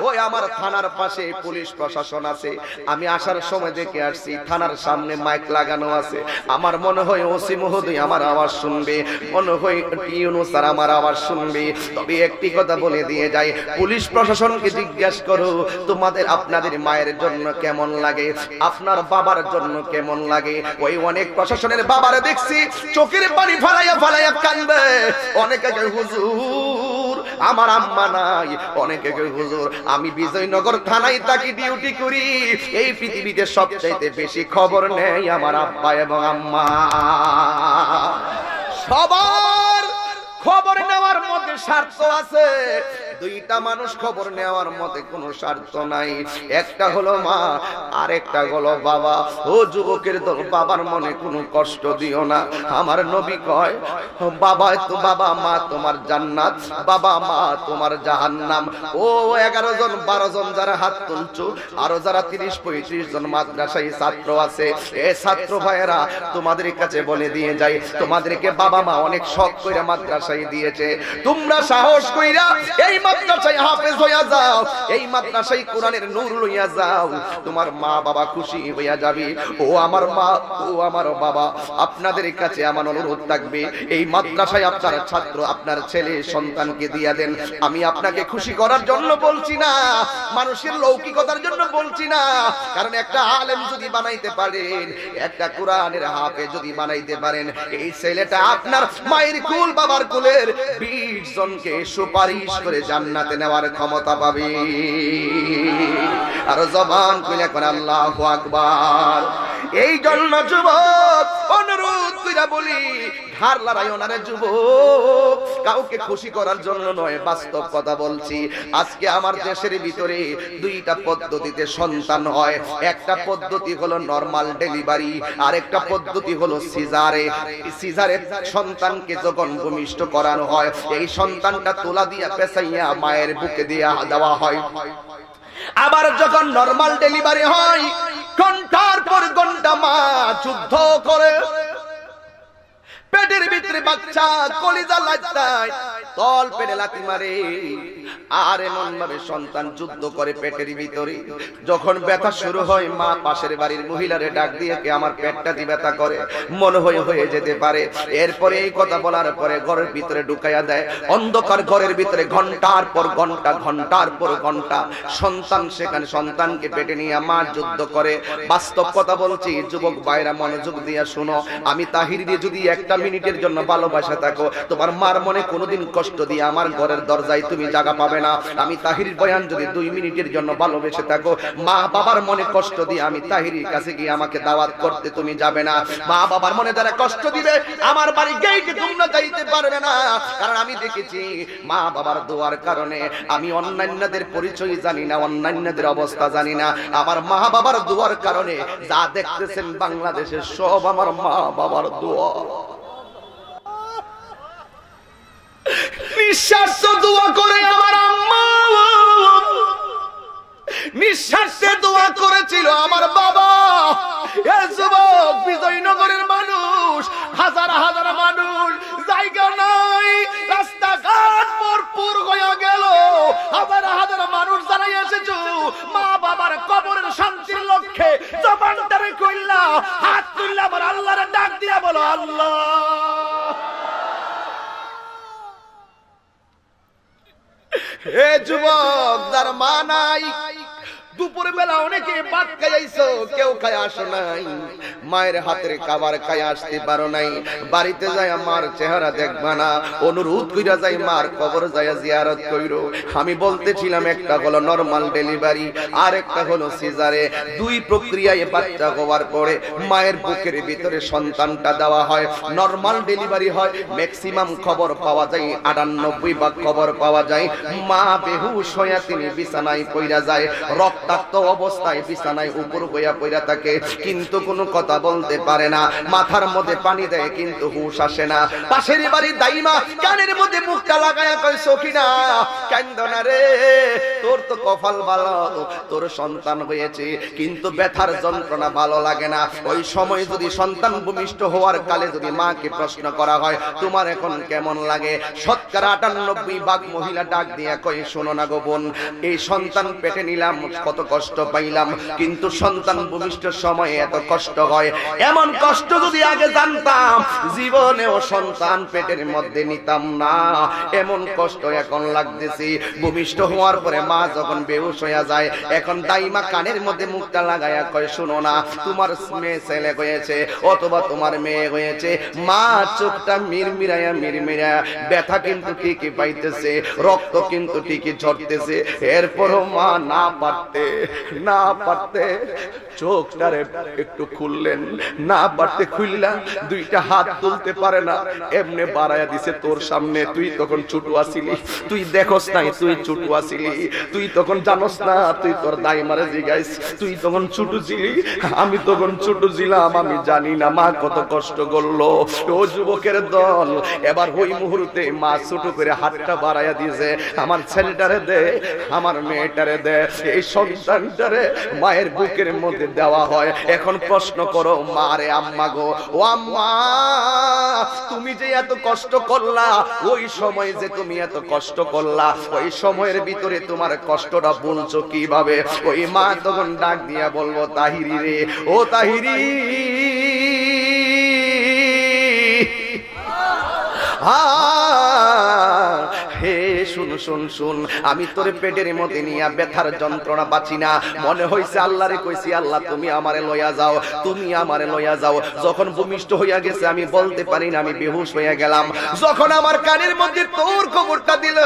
ওই আমার থানার পাশে পুলিশ প্রশাসন আছে, আমি আসার সময় দেখে আসছি থানার সামনে মাইক লাগানো আছে। আমার মনে হয় ওসি মহোদয় আমার আওয়াজ শুনবে, মনে হয় ইউনুস স্যার আমার আওয়াজ শুনবে। তবে একটি কথা বলে দিয়ে যাই, পুলিশ প্রশাসনকে জিজ্ঞাসা করো তোমাদের আপনাদের মায়ের জন্য কেমন লাগে, আপনার বাবার জন্য কেমন লাগে। ওই অনেক প্রশাসনের বাবারে দেখছি চোখের পানি ফালাইয়া ফালাইয়া কান্দে। অনেকে হুজুর আমার আম্মা নাই, অনেকে হুজুর আমি বিজয়নগর থানায় থাকি, ডিউটি করি, এই পৃথিবীতে সবচাইতে বেশি খবর নেই আমার আব্বা এবং আম্মা। সবার খবর নেওয়ার মধ্যে স্বার্থ আছে, দুইটা মানুষ খবর নেওয়ার মধ্যে কোনো স্বার্থ নাই, একটা হলো মা আর একটা হলো বাবা। ও যুবকের দল, বাবার মনে কোনো কষ্ট দিও না। আমার নবী কয়, বাবা তো বাবা মা তোমার জান্নাত, বাবা মা তোমার জাহান্নাম। ও 11 জন 12 জন যারা হাত তুলছো, আরো যারা 30-35 জন মাদ্রাসায় ছাত্র আছে, এই ছাত্র ভাইয়েরা তোমাদের কাছে বলে দিয়ে যাই, তোমাদেরকে বাবা মা অনেক শখ কইরা মাদ্রাসায় দিয়েছে, তোমরা সাহস কইরা এই মাদ্রাসায় হাফেজ হইয়া যাও, এই মাদ্রাসায় কোরআনের নূর লইয়া যাও, তোমার মা বাবা খুশি হইয়া যাবে। ও আমার মা, ও আমার বাবা, আপনাদের কাছে আমার অনুরোধ থাকবে, এই মাদ্রাসায় আপনার ছাত্র আপনার ছেলে সন্তানকে দিয়া দেন। আমি আপনাকে খুশি করার জন্য বলছি না, মানুষের লৌকিকতার জন্য বলছি না, কারণ একটা আলেম যদি বানাইতে পারেন, একটা কোরআনের হাফেজ যদি বানাইতে পারেন, এই ছেলেটা আপনার মায়ের কুল বাবার কুলের 20 জনকে সুপারিশ করে জান্নাতে নেওয়ার ক্ষমতা পাবে। আর জবান খুলে কোন আল্লাহু আকবার। এই জন্য যুবক অনুরোধ কইরা বলি, ঘাড় লড়াইও না রে যুবক, কাউকে খুশি করার জন্য নয়, বাস্তব কথা বলছি। আজকে আমার দেশের ভিতরে দুইটা পদ্ধতিতে সন্তান হয়। একটা পদ্ধতি হলো নরমাল ডেলিভারি, আর একটা পদ্ধতি হলো সিজারে। সিজারে সন্তানকে যখন ভূমিষ্ঠ করানো হয়, এই সন্তানটা তোলা দিয়া পেছাইয়া মায়ের বুকে দিয়া দেওয়া হয়। আবার যখন নরমাল ডেলিভারি হয়, ঘন্টার পর ঘন্টা মা যুদ্ধ করে, পেটের ভিতরে বাচ্চা কলিজা লাগতায় তল পেটে লাথি মারে, আর এমন ভাবে সন্তান যুদ্ধ করে পেটের ভিতরে। যখন ব্যথা শুরু হয়, মা পাশের বাড়ির মহিলারে ডাক দিয়ে, কে আমার পেটটা দিয়ে ব্যথা করে, মনে হয়ে যেতে পারে। এরপরে এই কথা বলার পরে ঘরের ভিতরে ঢুকাইয়া দেয়। অন্ধকার ঘরের ভিতরে ঘন্টার পর ঘন্টা, ঘন্টার পর ঘন্টা সন্তান সেখানে, সন্তানকে পেটে নিয়ে মা যুদ্ধ করে। বাস্তব কথা বলছি, যুবক ভাইরা মনোযোগ দিয়ে শুনো। আমি তাহির দিয়ে যদি একটা মিনিটের জন্য ভালোবাসা থাকো, তোমার মার মনে কোনোদিন কষ্ট দিয়ে আমার ঘরের দরজায় তুমি জায়গা পাবে না। আমি তাহির বয়ান যদি 2 মিনিটের জন্য ভালোবেসে থাকো, মা বাবার মনে কষ্ট দিয়ে আমি তাহিরের কাছে গিয়ে আমাকে দাওয়াত করতে তুমি যাবে না। মা বাবার মনে যারা কষ্ট দিবে, আমার বাড়ি গেইটে তোমরা যাইতে পারবে না। কারণ আমি দেখেছি মা বাবার দোয়ার কারণে আমি অন্যান্যদের পরিচয় জানি না, অন্যান্যদের অবস্থা জানি না। আমার মা বাবার দোয়ার কারণে যা দেখতেছেন বাংলাদেশের সব আমার মা বাবার দোয়া। নিঃশ্বাসে দোয়া করে আমার আম্মা, নিঃশ্বাসে দোয়া করেছিল আমার বাবা। এ যুবক, বিজয়নগরের মানুষ, হাজার হাজার মানুষ, জায়গা নাই, রাস্তাঘাট ভরপুর হয়ে গেল। হাজার হাজার মানুষ যারা এসেছো মা বাবার কবরের শান্তির লক্ষ্যে, জবানটারে কইলা, হাত তুললা, আমার আল্লাহরে ডাক দিয়া বলো, আল্লাহ। হে যুবক, যার মা নাই, দুপুর বেলা অনেকে ভাত খাইছো, কেউ খায় আসো নাই, মায়ের হাতের খাবার খাই আসতে পারো নাই, বাড়িতে যায় মার চেহারা দেখবা না, অনুরোধ কইরা যাই মার কবর যায় জিয়ারত কইরো। আমি বলতেছিলাম একটা হলো নরমাল ডেলিভারি, আর একটা হলো সিজারে। 2 প্রক্রিয়ায় বাচ্চা হওয়ার পরে মায়ের বুকের ভিতরে সন্তানটা দেওয়া হয়। নরমাল ডেলিভারি হয়, ম্যাক্সিমাম খবর পাওয়া যায় 98 খবর পাওয়া যায় মা বেহুশ হইয়া তিনি বিছানায় পইরা যায়, রক্তাক্ত অবস্থায় বিছানায় উপর হইয়া পইরা থাকে, কিন্তু কোনো কথা বলতে পারে না, মাথার মধ্যে পানি দেয় কিন্তু হুঁশ আসে না। পাশের বাড়ি দাইমা কানের মধ্যে মুখটা লাগায়া কয়, সখিনা কান্দ না রে, তোর তো কপাল ভালো, তোর সন্তান হয়েছে, কিন্তু ব্যথার যন্ত্রণা ভালো লাগে না। ওই সময় যদি সন্তান ভূমিষ্ঠ হওয়ার কালে যদি মাকে প্রশ্ন করা হয়, তোমার এখন কেমন লাগে, শতকরা 98 মহিলা ডাক দিয়া কয়, শোনো না গো বোন, এই সন্তান পেটে নিলাম, কত কষ্ট পাইলাম, কিন্তু সন্তান ভূমিষ্ঠের সময় এত কষ্ট হয়, এমন কষ্ট যদি আগে জানতাম জীবনেও সন্তান পেটের মধ্যে নিতাম না, এমন কষ্ট এখন লাগতেছি। ভূমিষ্ঠ হওয়ার পরে মা যখন বেহুশ হয়ে যায়, এখন দাইমা কানের মধ্যে মুখটা লাগায়া কয়, শুনো না, তোমার মেয়ে ছেলে হয়েছে অথবা তোমার মেয়ে হয়েছে। মা চোখটা মিরমিরায়া মিরমিরায়া, ব্যথা কিন্তু ঠিকই পাইতেছে, রক্ত কিন্তু ঠিকই ঝরতেছে, এরপরও মা না পারতে চোখটারে একটু খুললেন, না পারতে খুললা, 2টা হাত তুলতে পারে না, এমনি বাড়ায়া দিছে তোর সামনে। তুই তখন ছোট আছিলি, তুই দেখোস নাই, তুই ছোট আছিলি, তুই তখন জানোস না, তুই তোর দাইমারে জিগাইস, তুই তখন ছোট ছিলি, আমি তখন ছোট ছিলাম, আমি জানি না মা কত কষ্ট করলো। ও যুবকের দল, এবার ওই মুহূর্তে মা ছোট করে হাতটা বাড়ায়া দিয়েছে, আমার ছেলেটারে দে, আমার মেয়েটারে দে, এই সন্তানটারে মায়ের বুকের মধ্যে দেওয়া হয়। এখন প্রশ্ন করো, মা রে, আম্মা গো, ও আম্মা, তুমি যে এত কষ্ট করলা, ওই সময় যে তুমি এত কষ্ট করলা, ওই সময়ের ভিতরে তোমার কষ্টটা বলছো কিভাবে? ওই মা তখন ডাক দিয়া বলবো, তাহিরি রে, ও তাহিরি, হে শুন শুন শুন, আমি তোর পেটের মধ্যে নিয়ে ব্যথার যন্ত্রণা বাঁচি না, মনে হইছে আল্লাহরে কইছি আল্লাহ তুমি আমারে লইয়া যাও, তুমি আমারে লইয়া যাও। যখন ভূমিষ্ঠ হইয়া গেছে আমি বলতে পারি না, আমি বেহুশ হইয়া গেলাম। যখন আমার কানের মধ্যে তোর খবরটা দিল,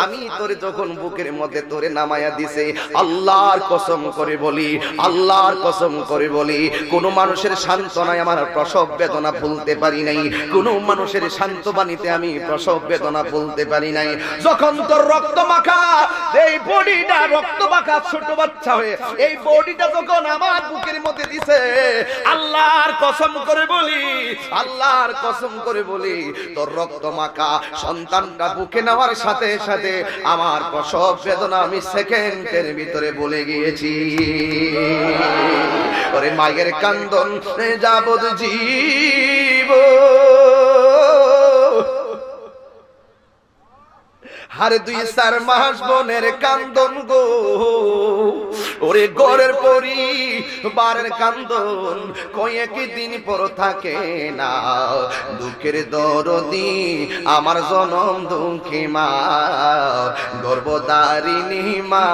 আমি তোরে যখন বুকের মধ্যে তোরে নামায়া দিছে, আল্লাহর কসম করে বলি, আল্লাহর কসম করে বলি, কোন মানুষের সান্ত্বনায় আমার প্রসব বেদনা ভুলতে পারি নাই, কোন মানুষের সান্ত্ববাণীতে আমি প্রসব বেদনা ভুলতে পারি নাই। যখন তোর রক্ত মাখা এই বডিটা, রক্ত মাখা ছোট বাচ্চা হয়ে এই বডিটা যখন আমার বুকের মধ্যে দিছে, আল্লাহর কসম করে বলি, আল্লাহর কসম করে বলি, তোর রক্ত মাখা সন্তানটা বুকে নেওয়ার সাথে সাথে আমার প্রসব বেদনা আমি সেকেন্ডের ভিতরে বলে গিয়েছি। ওরে মায়ের কান্দন যাবদ জীব, হারে 2-4 মাস বোনের কান্দন গো, ওরে গরের পরি বারের কান্দন কয়েকদিন পর থাকে না। দুঃখের দরদি আমার জনম দুঃখী মা, গর্ভধারিণী মা,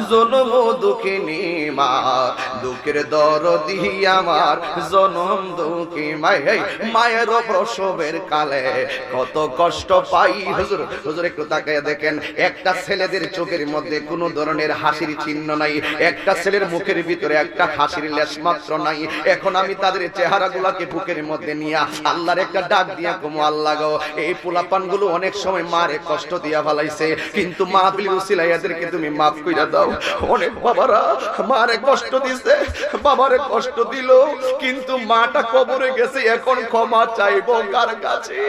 জনম দুঃখিনী মা, দুঃখের দরদি আমার জনম দুঃখী মা। মায়ের প্রসবের কালে কত কষ্ট পাই। হুজুর হুজুর একটু তাকায় দেখেন, একটা ছেলেদের চোখের মধ্যে কোনো ধরনের হাসির চিহ্ন নাই, একটা ছেলের মুখের ভিতরে একটা হাসির লেশ মাত্র নাই। এখন আমি তাদের চেহারাগুলোকে বুকের মধ্যে নিয়ে আল্লাহর একটা ডাক দিয়া কমু, আল্লাহ গো এই পোলাপানগুলো অনেক সময় মারে কষ্ট দিয়া ফেলাইছে, কিন্তু মাহফিলের উসিলায় এদেরকে তুমি মাফ কইরা দাও। অনেক বাবারা মারে কষ্ট দিছে, বাবারে কষ্ট দিল, কিন্তু মাটা কবরে গেছে, এখন ক্ষমা চাইবো কার কাছে?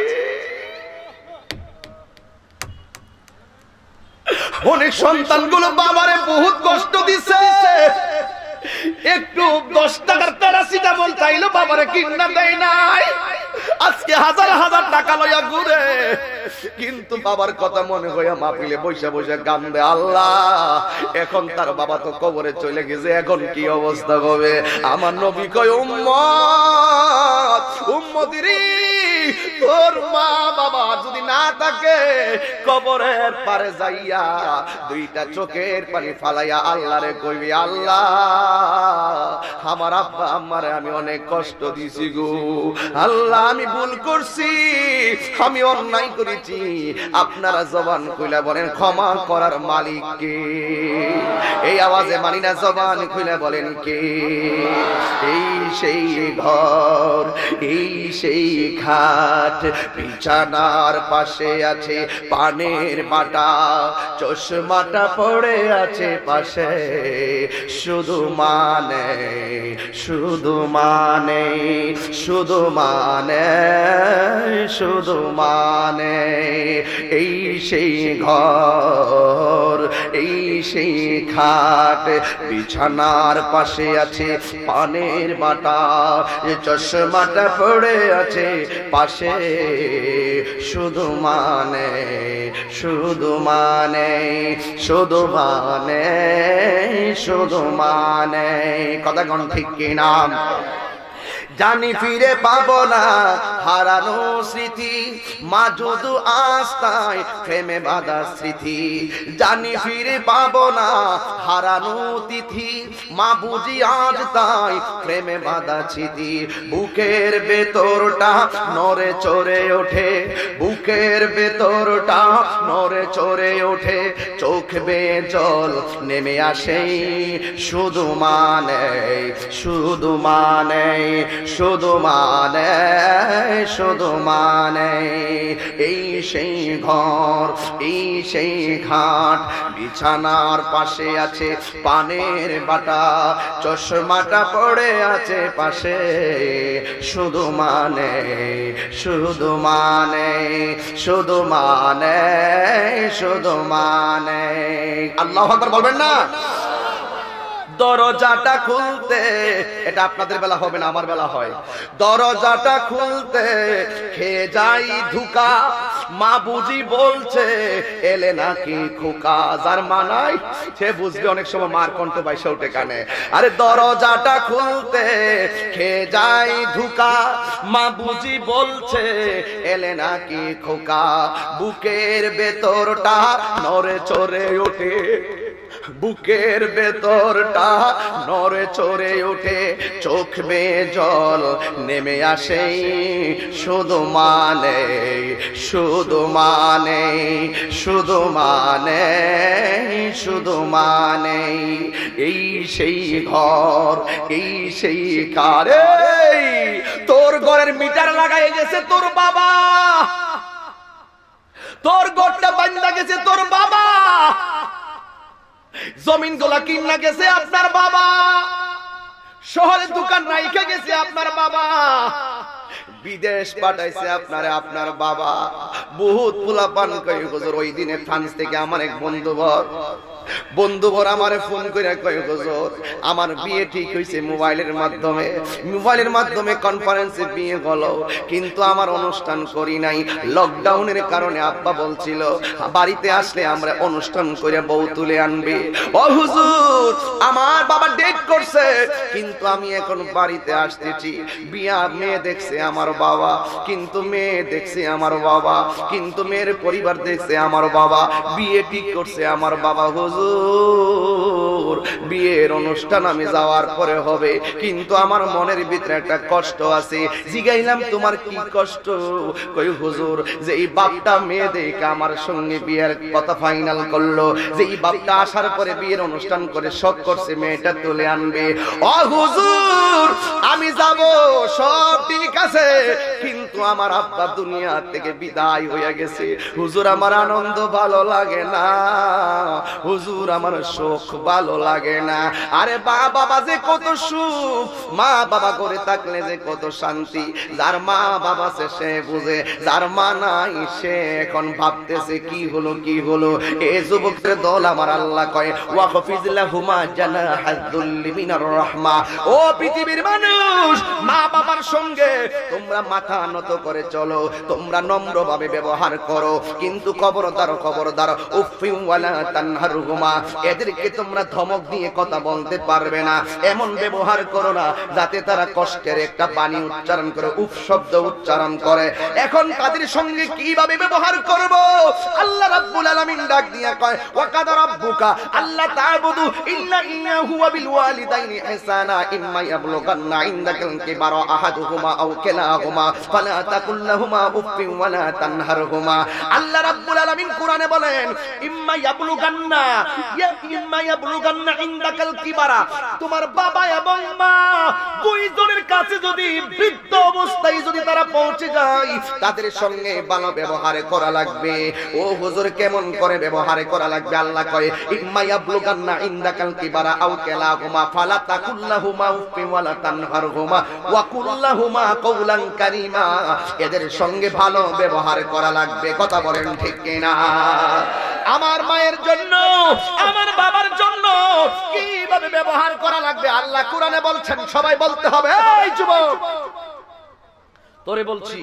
অনেক সন্তানগুলো বাবারে বহুত কষ্ট দিছে, একটু 10 টাকার প্যারাসিটামল চাইলো বাবারে কিনা দেয় নাই, আজকে হাজার হাজার টাকা লইয়া ঘুরে, কিন্তু বাবার কথা মনে হইয়া মাহফিলে বৈশা বৈশা কান্দে। আল্লাহ এখন তার বাবা তো কবরে চলে গেছে, এখন কি অবস্থা হবে? আমার নবী কয় উম্মত, উম্মতিরে তোর মা বাবা যদি না থাকে, কবরের পারে যাইয়া 2টা চোখের পানি ফালাইয়া আল্লাহরে কইবি, আল্লাহ আমার আব্বা আম্মারে আমি অনেক কষ্ট দিছি গো, আল্লাহ আমি ভুল করছি, আমি অন্যায় করেছি। আপনারা জবান খুলে বলেন ক্ষমা করার মালিক কে? এই আওয়াজে মানি না, জবান খুলে বলেন কে? এই সেই ঘর, এই সেই খাট, বিছানার পাশে আছে পানের বাটা, চশমাটা পড়ে আছে পাশে, শুধু মানে, শুধু মানে, শুধু মানে, শুধু মানে, এই সেই ঘর, এই সেই খাট, বিছানার পাশে আছে পানের বাটা, চশমাটা পড়ে আছে পাশে, শুধু মানে, শুধু মানে, শুধু মানে, শুধু মানে। কথা কোন ঠিক কিনা? জানি ফিরে পাবো না হারানো স্মৃতি, মা যদু আস্তায় প্রেমে বাঁধা স্মৃতি, জানি ফিরে পাবো না হারানো তিথি, মা বুঝি আজ তাই প্রেমে বাঁধা স্মৃতি। বুকের ভেতরটা নড়ে চড়ে ওঠে, বুকের ভেতরটা নড়ে চড়ে ওঠে, চোখ বেয়ে জল নেমে আসে, শুধু মানে, শুধু মানে, শুধু মানে, শুধু মানে, এই সেই ঘর, এই সেই ঘাট, বিছানার পাশে আছে পানের বাটা, চশমাটা পড়ে আছে পাশে, শুধু মানে, শুধু মানে, শুধু মানে, শুধু মানে। আল্লাহু আকবার বলবেন না? দরজাটা খুলতে, এটা আপনাদের বেলা হবে না, আমার বেলা হয়, দরজাটা খুলতে খেয়ে যাই ধোঁকা, মা বুঝি বলছে এলে নাকি খোকা, যার মা নাই সে বুঝবে অনেক সময় মার কণ্ঠ বাইসা উঠে কানে। আরে দরজাটা খুলতে খেয়ে যায় ধুকা, মা বুঝি বলছে এলে নাকি খোকা, বুকের ভেতরটা নড়ে চড়ে ওঠে, বুকের ভেতরটা নড়ে চড়ে ওঠে, চোখ বেয়ে জল নেমে আসে, শুধু মানে শুধু মানে শুধু মানে শুধু মানে এই সেই ঘর, এই সেই কারে তোর ঘরের মিটার লাগাই গেছে তোর বাবা, তোর ঘরটা বান্ধা গেছে তোর বাবা, জমিন গুলা কিনা গেছে আপনার বাবা, শহরে দোকান রাইখা গেছে আপনার বাবা, বিদেশ পাঠাইছে আপনারে আপনার বাবা। বহুত পোলাপান কই হুজুর ওই দিনে ফ্রান্স থেকে আমার এক বন্ধুবর আমারে ফোন করে কই হুজুর আমার বিয়ে ঠিক হইছে মোবাইলের মাধ্যমে কনফারেন্সে বিয়ে হলো, কিন্তু আমার অনুষ্ঠান করি নাই, লকডাউনের কারণে আব্বা বলছিল বাড়িতে আসলে আমরা অনুষ্ঠান করে বউ তুলে আনবে। ও হুজুর আমার বাবা ডেট করছে, কিন্তু আমি এখন বাড়িতে আসতেছি, বিয়া মেয়ে দেখছে আমার বাবা, কিন্তু মেয়ে দেখছে আমার বাবা, কিন্তু মেয়ের পরিবার দেখছে আমার বাবা, বিয়ে ঠিক করছে আমার বাবা। হুজুর বিয়ের অনুষ্ঠান আমি যাওয়ার পরে হবে, কিন্তু আমার মনের ভিতরে একটা কষ্ট আছে। জিগাইলাম তোমার কি কষ্ট? কই হুজুর যে এই বাপটা মেয়ে দেখে আমার সঙ্গে বিয়ের কথা ফাইনাল করলো, যে এই বাপটা আসার পরে বিয়ের অনুষ্ঠান করে শখ করছে মেয়েটা তুলে আনবে। ও হুজুর আমি যাব সব ঠিক আছে, কিন্তু আমার আব্বা দুনিয়া থেকে বিদায় হয়ে গেছে। হুজুর আমার আনন্দ ভালো লাগে না, হুজুর আমার সুখ ভালো লাগে না। আরে বাবা যে কত সুখ, মা বাবা করে থাকলে যে কত শান্তি। যার মা বাবা আছে সে বুঝে, যার মা নাই সে এখন ভাবতেছে কি হলো কি হলো। এই যুবকদের দল আমার আল্লাহ কয় ওয়াকফিজ লাহুমা জানাহাযুল্লি মিনার রাহমা। ও পৃথিবীর মানুষ, মা বাবার সঙ্গে তোমরা মাথা নত করে চলো, তোমরা নম্রভাবে ব্যবহার করো, কিন্তু খবরদার উফি ওয়ালা তানহারহুমা, এদেরকে তোমরা ধমক দিয়ে কথা বলতে পারবে না, এমন ব্যবহার করো না যাতে তারা কষ্টের একটা বাণী উচ্চারণ করে, উফ শব্দ উচ্চারণ করে। এখন তাদের সঙ্গে কিভাবে ব্যবহার করব? আল্লাহ রাব্বুল আলামিন ডাক দিয়া কয় ওয়াকাদা রাব্বুকা আল্লা তা'বুদু ইল্লা ইয়্যাহু ওয়া বিল ওয়ালিদাইনি ইহসানা ইম্মা ইয়াবলুগান্না ইনদাকাল কিবারা আহাদুহুমা আও কিলাহুমা ফালা তাকুল লাহুমা উফফিন ওয়ালা তানহারহুমা। আল্লাহ রাব্বুল আলামিন কোরআনে বলেন ইম্মা ইয়াবলুগান্না ইনদাকাল কিবারা, তোমার বাবা এবং মা দুইজনের কাছে যদি বৃদ্ধ অবস্থায় যদি তারা পৌঁছে যায়, তাদের সঙ্গে ভালো ব্যবহার করা লাগবে। ও হুজুর কেমন করে ব্যবহার করা লাগবে? আল্লাহ কয় ইম্মা ইয়াবলুগান্না ইনদাকাল কিবারা আও কিলাহুমা ফালা তাকুল লাহুমা উফফিন ওয়ালা তানহারহুমা ওয়া কুল লাহুমা কওলান কারীমা। এদের সঙ্গে ভালো ব্যবহার করা লাগবে। কথা বলেন ঠিক কিনা? আমার মায়ের জন্য আমার বাবার জন্য কিভাবে ব্যবহার করা লাগবে আল্লাহ কোরআনে বলছেন, সবাই বলতে হবে। এই যুবক তোরে বলছি,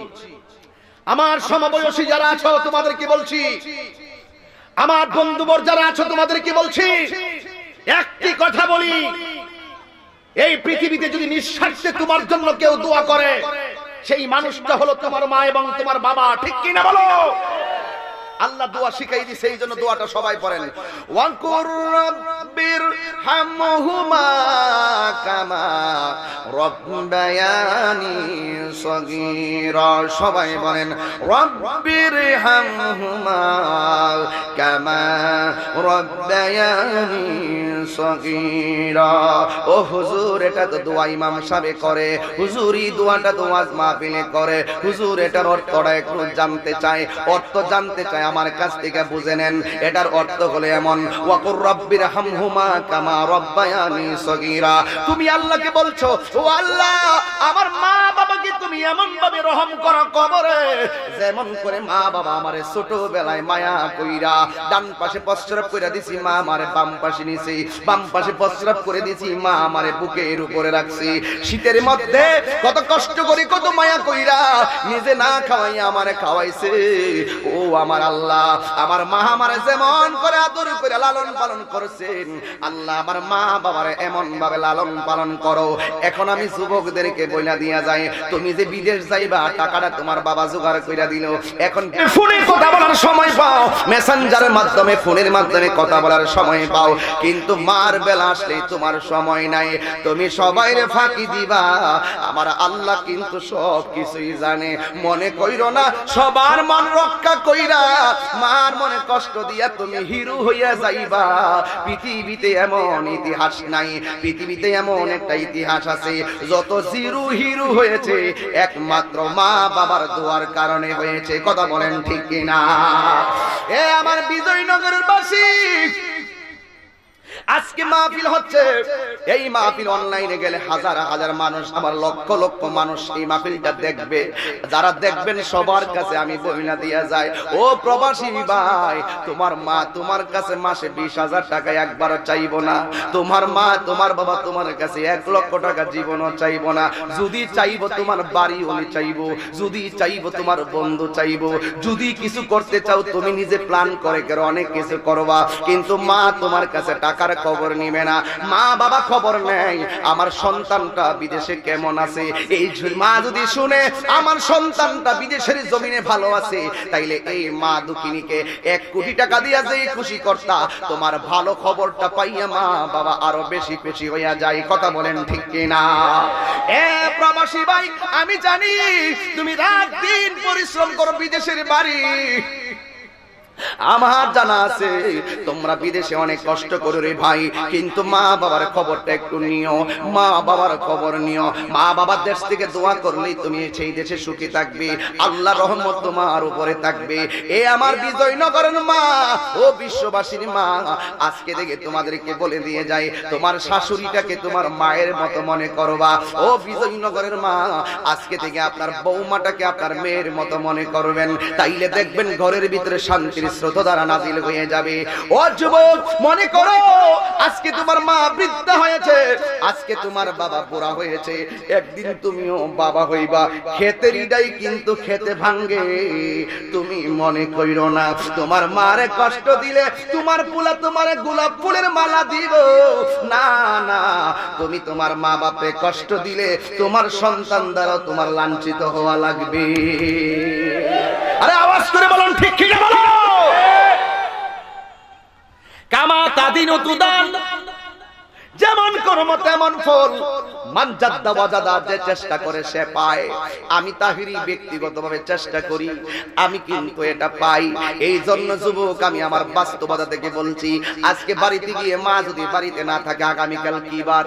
আমার সমবয়সী যারা আছো তোমাদের কি বলছি, আমার বন্ধুবর যারা আছো তোমাদের কি বলছি, একটি কথা বলি, এই পৃথিবীতে যদি নিঃস্বার্থে তোমার জন্য কেউ দোয়া করে, সেই মানুষটা হলো তোমার মা এবং তোমার বাবা। ঠিক কিনা বলো? আল্লাহ দোয়া শিখাই দিয়েছে, এই জন্য দোয়াটা সবাই পড়েন। ওয়াকুর রাব্বির হামহুমা কামা রাব্বায়ানি সগীরা। সবাই বলেন রাব্বির হামহুমা কামা রাব্বায়ানি সগীরা। ও হুজুর এটা তো দোয়া ইমাম সাহেব করে, হুজুর এই দোয়াটা তো ওয়াজ মাহফিলে করে, হুজুর এটার অর্থটা একটু জানতে চাই, অর্থ জানতে চাই, আমার কাছ থেকে বুঝে নেন। এটার অর্থ হলো এমন ওয়াকুর রাব্বির হামহুমা কামা রাব্বায়ানি সগীরা। তুমি আল্লাহকে বলছো ও আল্লাহ আমার মা বাবাকে তুমি এমন ভাবে রহম করো কবরে, যেমন করে মা বাবা আমারে ছোটবেলায় মায়া কইরা ডান পাশে প্রস্রাব কইরা দিছি, মা আমারে বাম পাশে নিছি, বাম পাশে প্রস্রাব করে দিয়েছি, মা আমারে বুকের উপরে রাখছি। শীতের মধ্যে কত কষ্ট করে কত মায়া কইরা নিজে না খাওয়াইয়া আমারে খাওয়াইছে। ও আমার আল্লাহ, আমার মা আমারে যেমন করে আদর করে লালন পালন করছেন, আল্লাহ আমার মা বাবারে এমন ভাবে লালন পালন করো। এখন আমি যুবকদেরকে বইলা দিয়া যাই, তুমি যে বিদেশ যাইবা টাকাটা তোমার বাবা জোগাড় কইরা দিল। এখন ফোনে কথা বলার সময় পাও, মেসেঞ্জারের মাধ্যমে ফোনের মাধ্যমে কথা বলার সময় পাও, কিন্তু মার বেলা আসলে তোমার সময় নাই। তুমি সবাইরে ফাঁকি দিবা, আমার আল্লাহ কিন্তু সব কিছুই জানে। মনে কইরো না সবার মন রক্ষা কইরা মার মনে কষ্ট দিয়া তুমি হিরো হইয়া যাইবা। পৃথিবীতে এমন ইতিহাস নাই, পৃথিবীতে এমন একটা ইতিহাস আছে যত জিরো হিরো হয়েছে একমাত্র মা বাবার দোয়ার কারণে হয়েছে। কথা বলেন ঠিক কিনা? এ আমার বিজয়নগরের বাসী, আজকে মাহফিল হচ্ছে, এই মাহফিল অনলাইনে গেলে হাজার হাজার মানুষ, আমার লক্ষ লক্ষ মানুষ এই মাহফিলটা দেখবে। যারা দেখবেন সবার কাছে আমি বইনা দিয়া যাই, ও প্রবাসী ভাই, তোমার মা তোমার কাছে মাসে 20,000 টাকা একবারও চাইবো না। তোমার মা তোমার বাবা তোমার কাছে 1 লক্ষ টাকা জীবনও চাইবো না। যদি চাইবো তোমার বাড়ি হলে চাইবো, যদি চাইবো তোমার বন্ধু চাইবো, যদি কিছু করতে চাও তুমি নিজে প্ল্যান করে করো, অনেক কিছু করবা, কিন্তু মা তোমার কাছে টাকার খবর নিবে না। মা বাবা খবর নেই আমার সন্তানটা বিদেশে কেমন আছে। এই মা যদি শুনে আমার সন্তানটা বিদেশের জমিনে ভালো আছে, তাইলে এই মা দুঃখিনীকে 1 কোটি টাকা দিয়া যেই খুশি করতা, তোমার ভালো খবরটা পাইয়া মা বাবা আরো বেশি খুশি হইয়া যায়। কথা বলেন ঠিক কিনা? এ প্রবাসী ভাই, আমি জানি তুমি রাত দিন পরিশ্রম করো বিদেশের বাড়ি, আমার জানা আছে তোমরা বিদেশে অনেক কষ্ট করো রে ভাই, কিন্তু মা বাবার খবরটা একটু নিও, মা বাবার খবর নিও। মা বাবার দেশ থেকে দোয়া করলেই তুমি সেই দেশে সুখী থাকবে, আল্লাহর রহমত তোমার উপরে থাকবে। এ আমার বিজয়নগরের মা, ও বিশ্ববাসীর মা, আজকে থেকে তোমাদেরকে বলে দিয়ে যাই, তোমার শাশুড়িটাকে তোমার মায়ের মতো মনে করবা। ও বিজয়নগরের মা, আজকে থেকে আপনার বৌমাটাকে আপনার মেয়ের মতো মনে করবেন, তাইলে দেখবেন ঘরের ভিতরে শান্তির স্রোত দ্বারা নাজিল হয়ে যাবে। ও যুবক, মনে করো আজকে তোমার মা বৃদ্ধা হয়েছে, আজকে তোমার বাবা বুড়া হয়েছে, একদিন তুমিও বাবা হইবা। ক্ষেতের ইডাই কিন্তু খেতে ভাঙ্গে, তুমি মনে কইরো না তোমার মারে কষ্ট দিলে তোমার পোলা তোমারে গোলাপ ফুলের মালা দিব না, না, তুমি তোমার মা বাপে কষ্ট দিলে তোমার সন্তান দ্বারা তোমার লাঞ্ছিত হওয়া লাগবে। আরে আওয়াজ করে বলুন ঠিক কি না বলো? কামা তাদিন তুদান, যেমন কর্ম তেমন ফল, মান জাদ্দা ওয়াজাদা, যে চেষ্টা করে সে পায়। আমি তাহিরি ব্যক্তিগতভাবে চেষ্টা করি, আমি কিন্তু এটা পাই। এই জন্য যুবক, আমি আমার বাস্তবতা থেকে বলছি, আজকে বাড়িতে গিয়ে মা যদি বাড়িতে না থাকে, আগামীকাল কি বার?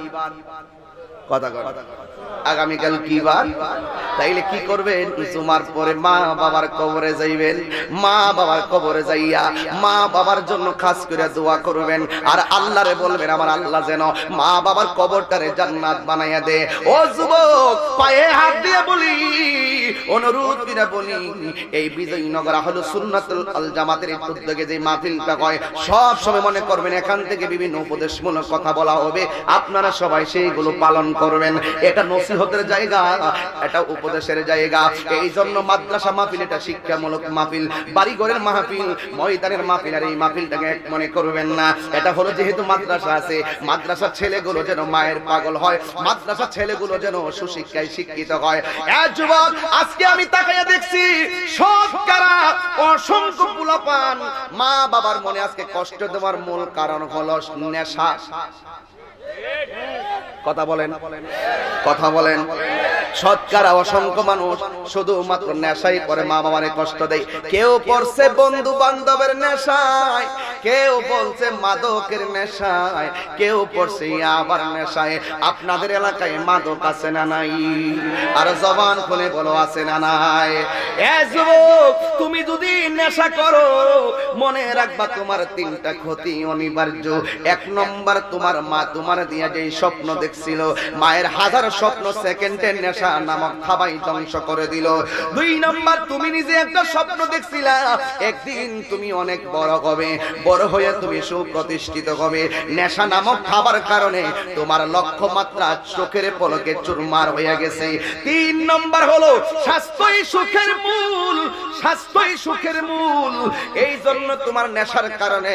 কথা কথা, আগামীকাল কি বার? তাইলে কি করবেন? জুমার পরে মা বাবার কবরে যাইবেন, মা বাবার কবরে যাইয়া মা বাবার জন্য খাস করে দোয়া করবেন, আর আল্লাহরে বলবেন আমার আল্লাহ যেন মা বাবার কবরটারে জান্নাত বানাইয়া দে। ও যুবক, পায়ে হাত দিয়ে বলি, অনুরোধ করে বলি, এই বিজয়নগর আহলুস সুন্নাতুল আল জামাতের উদ্যোগে যে মাহফিলটা হয়, সব সময় মনে করবেন এখান থেকে বিভিন্ন উপদেশমূলক কথা বলা হবে, আপনারা সবাই সেইগুলো পালন করবেন। এটা নসিহতের জায়গা, এটা উপদেশের জায়গা। এই জন্য মাদ্রাসা মাহফিল এটা শিক্ষামূলক মাহফিল, বাড়িঘরের মাহফিল, ময়দানের মাহফিল, আর এই মাহফিলটাকে এক মনে করবেন না। এটা হলো যেহেতু মাদ্রাসা আছে, মাদ্রাসার ছেলেগুলো যেন মায়ের পাগল হয়, মাদ্রাসার ছেলেগুলো যেন সুশিক্ষায় শিক্ষিত হয়। যুবক, আজকে আমি তাকাইয়া দেখছি সব কারা অসংখ্য পোলাপান মা বাবার মনে আজকে কষ্ট দেওয়ার মূল কারণ হলো নেশা। কথা বলেন, কথা বলেন। শতকরা অসংখ্য মানুষ শুধুমাত্র নেশাই করে মা বাবারে কষ্ট দেয়। কেউ পড়ছে বন্ধু বান্ধবের নেশায়, কেউ বলছে মাদকের নেশায়, কেউ পড়ছে আবার নেশায়। আপনাদের এলাকায় মাদক আছে না নাই? আর জবান খুলে বলো আছে না নাই? এ যুবক, তুমি যদি নেশা করো, মনে রাখবা তোমার 3টা ক্ষতি অনিবার্য। 1 নম্বর, তোমার মা তোমার দিয়া যে স্বপ্ন দেখছিল, মায়ের হাজার স্বপ্ন সেকেন্ডের নেশা নামক খাবাই ধ্বংস করে দিল। 2 নম্বর, তুমি নিজে একটা স্বপ্ন দেখছিলা একদিন তুমি অনেক বড় হবে, বড় হয়ে তুমি সুপ্রতিষ্ঠিত হবে। নেশা নামক খাবার কারণে তোমার লক্ষ্যমাত্রা চোখের পলকে চুরমার হয়ে গেছে। 3 নম্বর হলো স্বাস্থ্যই সুখের মূল, স্বাস্থ্যই সুখের মূল। এই জন্য তোমার নেশার কারণে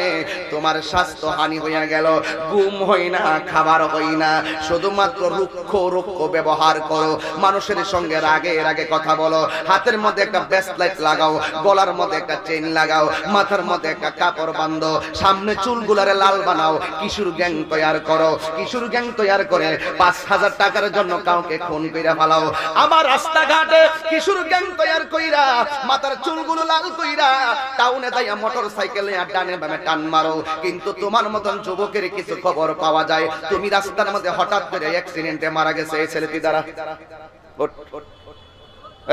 তোমার স্বাস্থ্য হানি হয়ে গেল। ঘুম হয় না, খাবার হয় না, শুধুমাত্র রুক্ষ রুক্ষ ব্যবহার করো, মানুষের সঙ্গে রাগে রাগে কথা বলো, হাতের মধ্যে একটা ব্রেসলেট লাগাও, গলার মধ্যে একটা চেইন লাগাও, মাথার মধ্যে একটা কাপড় বাঁধো, সামনে চুলগুলারে লাল বানাও, কিশোর গ্যাং তৈরি করো, কিশোর গ্যাং তৈরি করে 5000 টাকার জন্য কাউকে খুন কইরা ফেলাও। আবার রাস্তাঘাটে কিশোর গ্যাং তৈরি কইরা মাথার চুলগুলো লাল কইরা টাউনে যাইয়া মোটরসাইকেলে আর ডানে বামে টান মারো। কিন্তু তোমার মতন যুবকের কিছু খবর পাওয়া যায়, তুমি রাস্তার মধ্যে হঠাৎ করে অ্যাক্সিডেন্টে মারা গেছে এই ছেলেটি দ্বারা।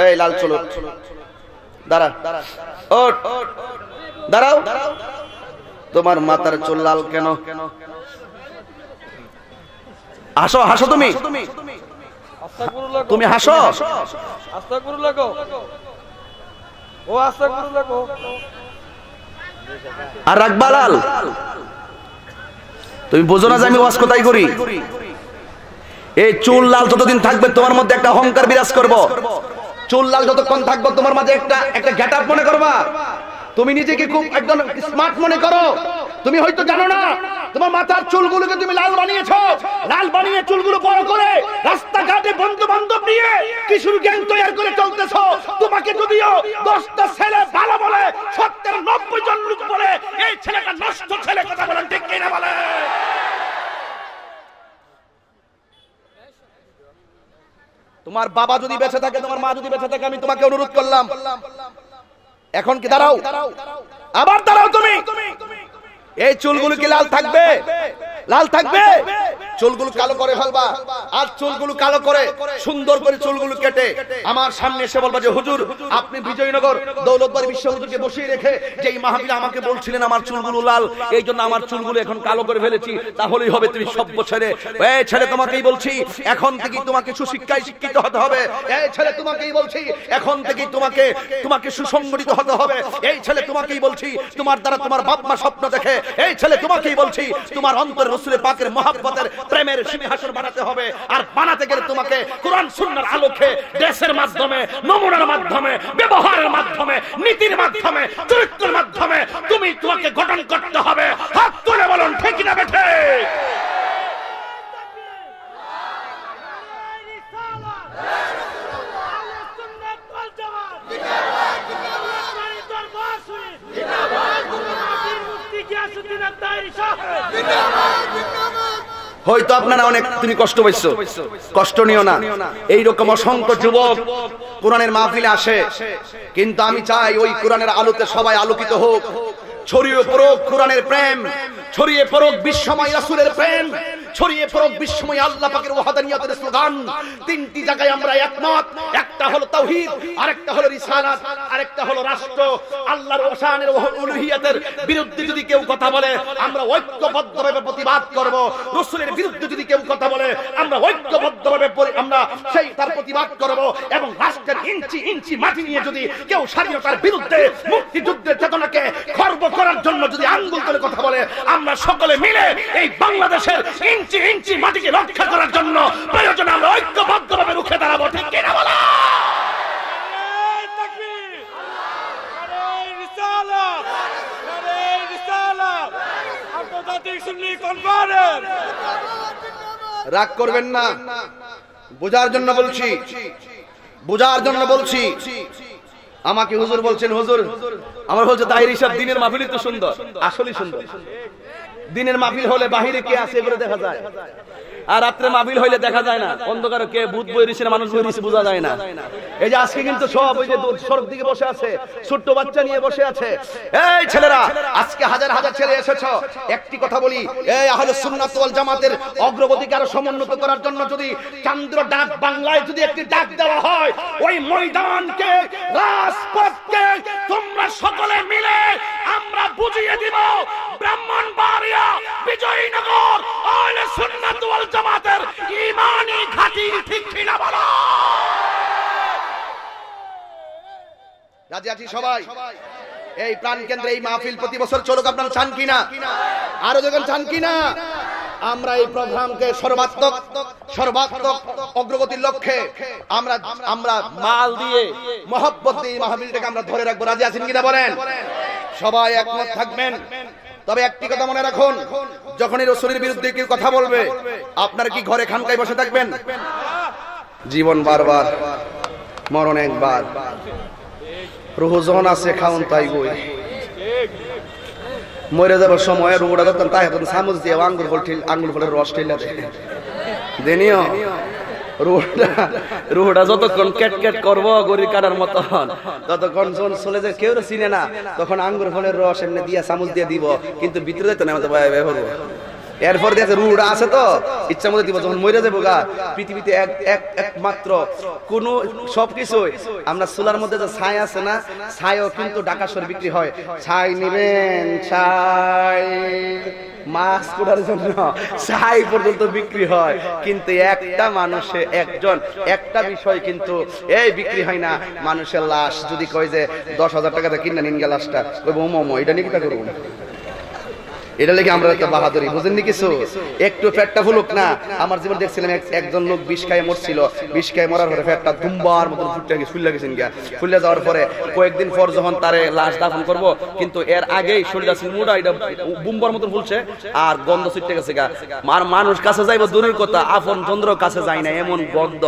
এই লাল চলো দাঁড়া, ওঠ দাঁড়াও, তোমার মাথার চুল লাল কেন? হাসো হাসো, তুমি তুমি হাসো। আস্তাগফিরুল্লাহ গো, ও আস্তাগফিরুল্লাহ গো। আর রাখবা লাল, তুমি বোঝো না যে আমি ওয়াজ কোথায় করি? এই চুল লাল যতদিন থাকবে তোমার মধ্যে একটা অহংকার বিরাজ করবো। চুল লাল যতক্ষণ থাকবে তোমার মাঝে একটা গেটআপ মনে করবা। তুমি নিজেকে খুব একদম স্মার্ট মনে করো। তুমি হয়তো জানো না তোমার মাথার চুলগুলোকে তুমি লাল বানিয়েছো। লাল বানিয়ে চুলগুলো বড় করে রাস্তাঘাটে বন্ধু বান্ধব নিয়ে কিশোর গ্যাং তৈরি করে চলতেছো। তোমাকে যদিও 10টা ছেলে ভালো বলে, 70-90 জন লোক বলে এই ছেলেটা নষ্ট ছেলে, কথা বলেন ঠিক কিনা বলে? তোমার বাবা যদি বেঁচে থাকে, তোমার মা যদি বেঁচে থাকে, আমি তোমাকে অনুরোধ করলাম এখন কি দাঁড়াও, আবার দাঁড়াও। তুমি এই চুলগুলো কি লাল থাকবে? লাল থাকবে? চুলগুলো কালো করে ফেলবা। আর চুলগুলো কালো করে সুন্দর করে চুলগুলো কেটে আমার সামনে এসে বলবা যে হুজুর আপনি বিজয়নগর দৌলতবাড়ি বিশ্ব হুজুরকে বসিয়ে রেখে যে এই মাহফিলে আমাকে বলছিলেন আমার চুলগুলো লাল, এই জন্য আমার চুলগুলো এখন কালো করে ফেলেছি, তাহলেই হবে তুমি সভ্য ছেলে। এই ছেলে তোমাকেই বলছি এখন থেকেই তোমাকে সুশিক্ষায় শিক্ষিত হতে হবে। এই ছেলে তোমাকেই বলছি এখন থেকেই তোমাকে সুসংগঠিত হতে হবে। এই ছেলে তোমাকেই বলছি তোমার দ্বারা তোমার বাপ মা স্বপ্ন দেখে। এই ছেলে তোমাকেই বলছি তোমার অন্তরে রাসূলের পাকের মহব্বতের প্রেমের সিংহাসন বানাতে হবে। আর বানাতে গেলে তোমাকে কোরআন সুন্নাহর আলোকে দেশের মাধ্যমে, নমুনার মাধ্যমে, ব্যবহারের মাধ্যমে, নীতির মাধ্যমে, চরিত্রের মাধ্যমে তোমাকে গঠন করতে হবে। হাত তুলে বলুন ঠিক না বেঠে? হয়তো আপনারা অনেক তুমি কষ্ট পাইছো, কষ্ট নিও না। এইরকম অসংখ্য যুবক কোরআনের মাহফিলে আসে, কিন্তু আমি চাই ওই কোরআনের আলোতে সবাই আলোকিত হোক। ছড়িয়ে পড়ুক কোরআনের প্রেম, ছড়িয়ে পড়ুক বিশ্বময় রাসূলের প্রেম, ছড়িয়ে পড়ুক বিশ্বময় আল্লাহ পাকের ওয়াহদানিয়তের স্লোগান। 3টি জায়গায় আমরা একমত, একটা হলো তাওহীদ, আরেকটা হলো রিসালাত, আরেকটা হলো রাষ্ট্র। আল্লাহর শানের উলুহিয়াতের বিরুদ্ধে যদি কেউ কথা বলে আমরা ঐক্যবদ্ধভাবে প্রতিবাদ করব। রাসূলের বিরুদ্ধে যদি কেউ কথা বলে আমরা ঐক্যবদ্ধভাবে আমরা সেই তার প্রতিবাদ করব। এবং রাষ্ট্রের ইঞ্চি ইঞ্চি মাটি নিয়ে যদি কেউ স্বাধীনতার বিরুদ্ধে, মুক্তিযুদ্ধের চেতনাকে খর্ব করার জন্য যদি আঙ্গুল তুলে কথা বলে, আমরা সকলে মিলে এই বাংলাদেশের ইঞ্চি ইঞ্চি মাটিকে রক্ষা করার জন্য প্রয়োজনে আমরা ঐক্যবদ্ধভাবে রুখে দাঁড়াবো। ঠিক কিনা বলা? রাগ করবেন না, বোঝার জন্য বলছি, বোঝার জন্য বলছি। আমাকে হুজুর বলছেন, হুজুর আমার বলছে তাহির হিসাব দিনের মাহফিলই তো সুন্দর। আসলেই সুন্দর। দিনের মাহফিল হলে বাহিরে কে আছে এগুলো দেখা যায়, আর রাত্রে মাহফিল হইলে দেখা যায় না। অন্ধকারে কে ভূত বই রিসে মানুষ বই রিসে বোঝা যায় না। এই যে আজকে কিন্তু সব ওই যে সড়ক দিকে বসে আছে, ছোট্ট বাচ্চা নিয়ে বসে আছে। এই ছেলেরা আজকে হাজার হাজার ছেলে এসেছো, একটি কথা বলি, এই আহলুস সুন্নাত ওয়াল জামাতের অগ্রগতিকে আরো সমুন্নত করার জন্য যদি চন্দ্র ডাক বাংলায় যদি একটি ডাক দেওয়া হয়, ওই ময়দানকে, রাজপথকে তোমরা সকলে মিলে আমরা বুঝিয়ে দিব ব্রাহ্মণবাড়িয়া, বিজয়নগর আহলুস সুন্নাত ওয়াল জামাতের ঈমানি ঘাঁটি। ঠিক কিনা বলো? রাজি আছি সবাই? এই প্রাণ কেন্দ্রে এই মাহফিল প্রতি বছর চলুক, আপনারা চান কিনা? আরো যখন চান কিনা? আমরা এই প্রোগ্রামকে সর্বাত্মক অগ্রগতির লক্ষ্যে আমরা মাল দিয়ে মহব্বত দিয়ে মাহফিলটাকে আমরা ধরে রাখবো। রাজি আছেন কিনা বলেন? সবাই একমত থাকবেন। তবে একটি কথা মনে রাখুন, যখনই রাসূলের বিরুদ্ধে কেউ কথা বলবে, আপনারা কি ঘরে খানকায় বসে থাকবেন? জীবন বারবার, মরণ একবার, রুহ যখন আছে খাউন তাই বই, মরে যাবার সময় রুহটা যখন তাই তখন চামচ দিয়ে আঙ্গুল ফলের রস ঠেলা দেনিও রুহটা যতক্ষণ কেট করবো গড়ি কাটার মতন, ততক্ষণ যখন চলে যায় কেউ চিনে না, তখন আঙ্গুর ফলের রস এমনি দিয়া চামচ দিয়ে দিব, কিন্তু ভিতরে যেত না, করবো। এরপর দেখে রুহটা আছে তো ইচ্ছা মতো দিব, যখন মরে যাবো গা। পৃথিবীতে একমাত্র কোন সবকিছু আমরা চুলার মধ্যে যে ছাই আছে না, ছাইও কিন্তু ঢাকা শহরে বিক্রি হয়। ছাই নিবেন, ছাই মাছ কোটার জন্য ছাই পর্যন্ত বিক্রি হয়, কিন্তু একটা মানুষে একটা বিষয় কিন্তু এই বিক্রি হয় না, মানুষের লাশ। যদি কয় যে 10,000 টাকাতে কিনে নিন গে লাশটা, কইব মোমো এটা নিয়ে কি করব? এটা লেগে আমরা একটা বাহাদুরি, বুঝেননি কিছু? একটু পেটটা ফুলুক না। আমার জীবন দেখছিলাম একজন লোক বিষ খায় মরছিল, বিষ খায় মরার পরে পেটটা দুম্বার মতন ফুলে গেছেন গিয়া। ফুলে যাওয়ার পরে কয়েকদিন পর যখন তারে লাশ দাফন করবো, কিন্তু এর আগেই শরীর আছে মুড়া এটা বুম্বার মতন ফুলছে আর গন্ধ ছুটে গেছে গা। মানুষ কাছে যাইবো দূরের কথা, আপন চন্দ্র কাছে যায় না, এমন গন্ধ।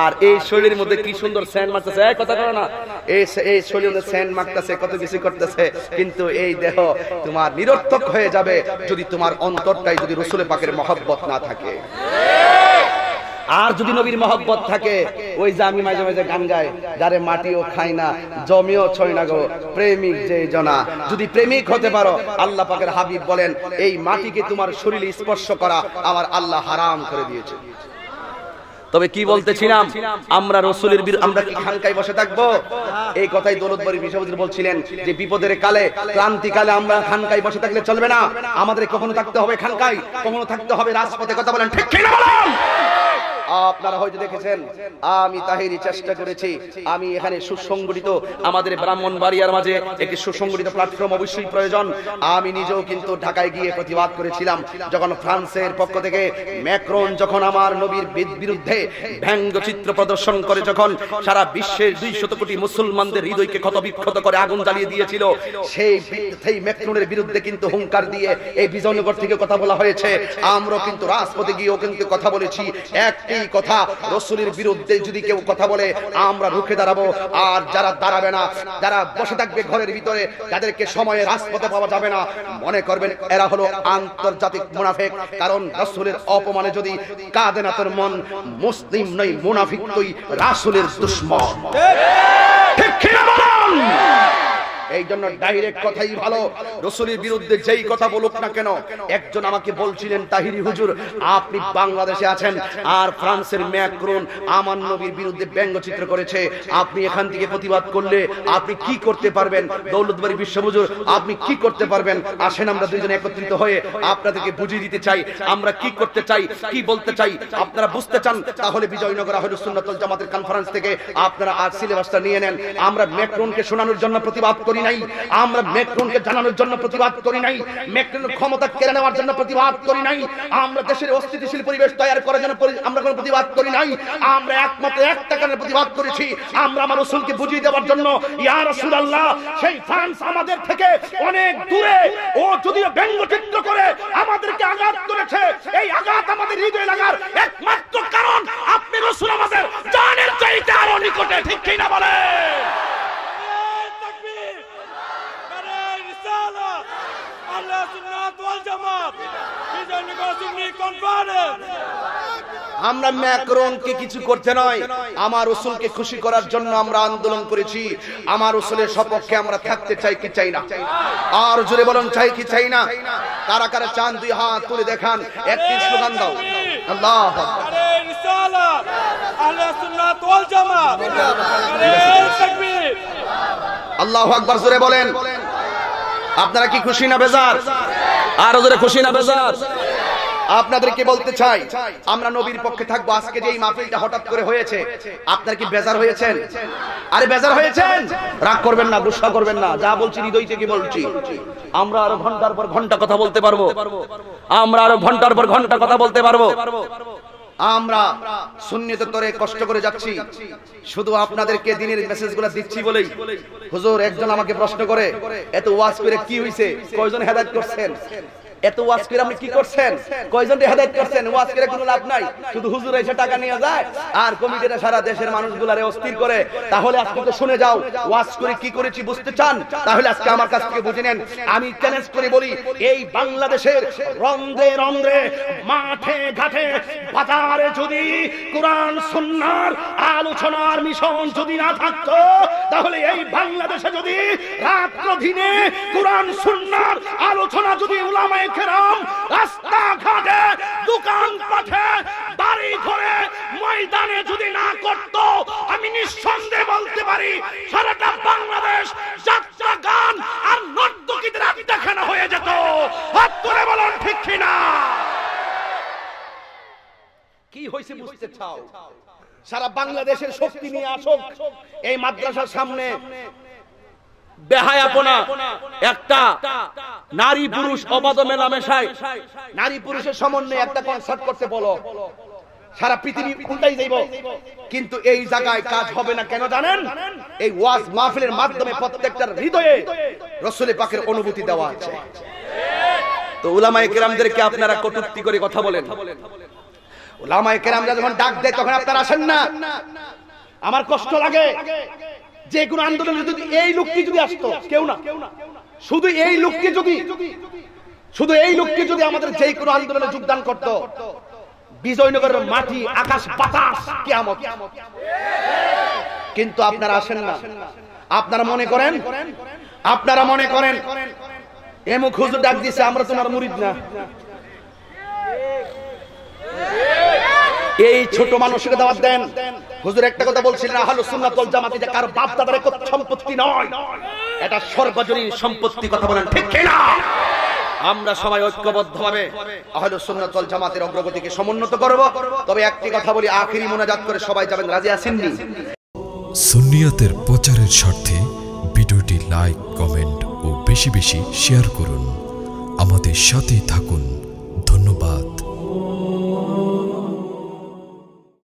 আর এই শরীরের মধ্যে কি সুন্দর সেন্ট মারতেছে, এই কথা বলো না, এই শরীরের মধ্যে সেন্ট মারতেছে, কত কিছু করতেছে, কিন্তু এই দেহ তোমার নিরর্থক হয়ে যাবে যদি তোমার অন্তরটাই যদি রাসূল পাকের মহব্বত না থাকে। আর যদি নবীর মহব্বত থাকে, ওই যে আমি মাঝে মাঝে গান গাই, যারে মাটিও খায় না জমিও ছয় না গো প্রেমিক যে জনা। যদি প্রেমিক হতে পারো, আল্লাহ পাকের হাবিব বলেন এই মাটিকে তোমার শরীরে স্পর্শ করা আমার আল্লাহ হারাম করে দিয়েছে। তবে কি বলতেছিলাম, আমরা রাসূলের আমরা কি খানকায় বসে থাকবো? এই কথাই দৌলতবাড়ি বিশ্ববিদ্যালয় বলছিলেন যে বিপদের কালে, ক্রান্তিকালে আমরা খানকায় বসে থাকলে চলবে না, আমাদের কখনো থাকতে হবে খানকায়, কখনো থাকতে হবে রাজপথে। কথা বলেন ঠিক কিনা বলেন? আপনারা হয়তো দেখেছেন আমি তাহিরি চেষ্টা করেছি, আমি এখানে সুসংগঠিত আমাদের ব্রাহ্মণবাড়িয়ার মাঝে একটি সুসংগঠিত প্ল্যাটফর্ম অবশ্যই প্রয়োজন। আমি নিজেও কিন্তু ঢাকায় গিয়ে প্রতিবাদ করেছিলাম, যখন ফ্রান্সের পক্ষ থেকে ম্যাক্রন যখন আমার নবীর বিরুদ্ধে ব্যঙ্গচিত্র প্রদর্শন করে, যখন সারা বিশ্বের 200 কোটি মুসলমানদের হৃদয়কে ক্ষতবিক্ষত করে আগুন জ্বালিয়ে দিয়েছিল, সেই ম্যাক্রনের বিরুদ্ধে কিন্তু হুঙ্কার দিয়ে এই বিজয়নগর থেকে কথা বলা হয়েছে। আমরা কিন্তু রাজপথে গিয়েও কিন্তু কথা বলেছি। একটি কথা, রাসূলের বিরুদ্ধে যদি কেউ কথা বলে আমরা রুখে দাঁড়াবো, আর যারা দাঁড়াবে না, যারা বসে থাকবে ঘরের ভিতরে, তাদেরকে সময়ে রাজপথে পাওয়া যাবে না। মনে করবেন এরা হলো আন্তর্জাতিক মুনাফিক, কারণ রাসূলের অপমানে যদি কাঁদে না তোর মন, মুসলিম নই মুনাফিক তুই, রাসূলের দুশমন। ঠিক কি না বলুন? এই জন্য ডাইরেক্ট কথাই ভালো। রাসূলের বিরুদ্ধে যেই কথা বলুক না কেন, একজন আমাকে বলছিলেন তাহিরি হুজুর আপনি বাংলাদেশে আছেন আর ফ্রান্সের ম্যাক্রন আমার নবীর বিরুদ্ধে ব্যঙ্গচিত্র করেছে, আপনি এখান থেকে প্রতিবাদ করলে আপনি কি করতে পারবেন? দৌলতবাড়ি বিশ্ব হুজুর আপনি কি করতে পারবেন? আসেন আমরা দুইজনে একত্রিত হয়ে আপনাদেরকে বুঝিয়ে দিতে চাই আমরা কি করতে চাই, কি বলতে চাই। আপনারা বুঝতে চান তাহলে বিজয়নগর আহলে সুন্নাত ওয়াল জামাতের কনফারেন্স থেকে আপনারা আজ সিলেবাসটা নিয়ে নেন। আমরা ম্যাক্রনকে শোনানোর জন্য প্রতিবাদ করি নাই, আমরা ম্যাক্রনকে জানানোর জন্য প্রতিবাদ করি নাই, ম্যাক্রনের ক্ষমতা কেড়ে নেওয়ার জন্য প্রতিবাদ করি নাই, আমরা দেশের অস্থিতিশীল পরিবেশ তৈরি করার জন্য আমরা কোনো প্রতিবাদ করি নাই। আমরা একমাত্র একটা কারণে প্রতিবাদ করেছি, আমরা আমার রাসূলকে বুঝিয়ে দেওয়ার জন্য। ইয়া রাসূলুল্লাহ, সেই ফ্রান্স আমাদের থেকে অনেক দূরে, ও যদিও ব্যঙ্গচিত্র করে আমাদেরকে আঘাত করেছে, এই আঘাত আমাদের হৃদয়ে লাগার একমাত্র কারণ আপনি রাসূল আমাদের জানের চাইতে আরো নিকটে। ঠিক কি না বলে? আমরা ম্যাক্রনকে কিছু করতে নয়, আমার রাসূলকে খুশি করার জন্য আমরা আন্দোলন করেছি। আমার রাসূলের সপক্ষে আমরা থাকতে চাই কি চাই না? আর জোরে বলুন চাই কি চাই না? কারা কারা চান দুই হাত তুলে দেখান, একটি স্লোগান দাও, আল্লাহু আকবার। আরে রিসালাত আহলে সুন্নাত ওয়াল জামাত, আরে তাকবীর, আল্লাহু আকবার জোরে বলেন। আপনারা কি খুশি না বেজার? আর জোরে খুশি না বেজার? আপনাদেরকে বলতে চাই, আমরা নবীর পক্ষে থাকবো। আজকে যে এই মাহফিলটা হঠাৎ করে হয়েছে, আপনারা কি বেজার হয়েছেন? আরে বেজার হয়েছেন? রাগ করবেন না, গুসা করবেন না, যা বলছি হৃদয় থেকে বলছি। আমরা আরো ঘন্টার পর ঘন্টা কথা বলতে পারবো, আমরা আরো ঘন্টার পর ঘন্টা কথা বলতে পারবো। আমরা সুন্নিয়তের তরে কষ্ট করে যাচ্ছি, শুধু আপনাদেরকে দিনের মেসেজগুলো দিচ্ছি বলেই। হুজুর একজন আমাকে প্রশ্ন করে, এত ওয়াজ করে কি হইছে, কয়জন হেদায়েত করছেন? এত ওয়াজ করে আপনি কি করছেন? কয়জন হেদায়েত করছেন? ওয়াজ করে কোনো লাভ নাই, শুধু হুজুর এসে টাকা নিয়ে যায় আর কমিটিরা সারা দেশের মানুষগুলারে অস্থির করে। তাহলে আজকে তো শুনে যাও, ওয়াজ করে কি করেছি বুঝতে চান? তাহলে আজকে আমার কাছ থেকে বুঝে নেন। আমি চ্যালেঞ্জ করে বলি, এই বাংলাদেশের রন্ধ্রে রন্ধ্রে, মাঠে ঘাটে, বাজারে যদি কোরআন সুন্নাহর আলোচনার মিশন যদি না থাকতো, তাহলে এই বাংলাদেশে যদি রাত্র দিনে কোরআন সুন্নাহর আলোচনা যদি উলামায়ে কেরাম রাস্তাঘাটে, দোকান পাঠে, বাড়ি ঘরে, ময়দানে যদি না করত, আমি নিঃসন্দেহে বলতে পারি সারাটা বাংলাদেশ যাত্রা গান আর নর্তকীদের আত্মখানা হয়ে যেত। হাত তুলে বলুন ঠিক কিনা? কি হয়েছে বুঝতে চাও? সারা বাংলাদেশের শক্তি নিয়ে আসুক এই মাদ্রাসার সামনে। বেহায়াপনা একটা নারী পুরুষ অবাধ মেলামেশায়, নারী পুরুষের সমন্বয়ে একটা কনসার্ট করতে বলো, সারা পৃথিবী উল্টাই যাইব। কিন্তু এই জায়গায় কাজ হবে না, কেন জানেন? এই ওয়াজ মাহফিলের মাধ্যমে প্রত্যেকটার হৃদয়ে রাসূল পাকের অনুভূতি দেওয়া আছে। তো উলামায়ে কেরামদেরকে আপনারা কটূক্তি করে কথা বলেন। উলামায়ে কেরামরা যখন ডাক দেয় তখন আপনারা আসেন না। আমার কষ্ট লাগে, যে কোনো আন্দোলনে যদি এই লোকটি যদি আসতো, কেউ না, শুধু এই লোকটি যদি, শুধু এই লোকটি যদি আমাদের যে কোনো আন্দোলনে যোগদান করত, বিজয়নগরের মাটি, আকাশ, বাতাস কিয়ামত। কিন্তু আপনারা আসেন না। আপনারা মনে করেন, আপনারা মনে করেন এমুক হুজুর ডাক দিয়েছে, আমরা তোমার মুরিদ না। এই ছোট মানুষকে দাওয়াত দেন। হুজুর একটা কথা বলছিলেন, আহলুস সুন্নাত ওয়াল জামাত যে কারো বাপ দাদার এক সম্পত্তি নয়, এটা সর্বজনীন সম্পত্তি। কথা বলেন ঠিক কিনা? আমরা সবাই ঐক্যবদ্ধভাবে আহলুস সুন্নাত ওয়াল জামাতের অগ্রগতিকে সমুন্নত করব। তবে একটি কথা বলি, আখিরি মুনাজাত করে সবাই যাবেন, রাজি আছেন নি? সুন্নিয়াতের প্রচারের স্বার্থে ভিডিওটি লাইক, কমেন্ট ও বেশি বেশি শেয়ার করুন। আমাদের সাথেই থাকুন।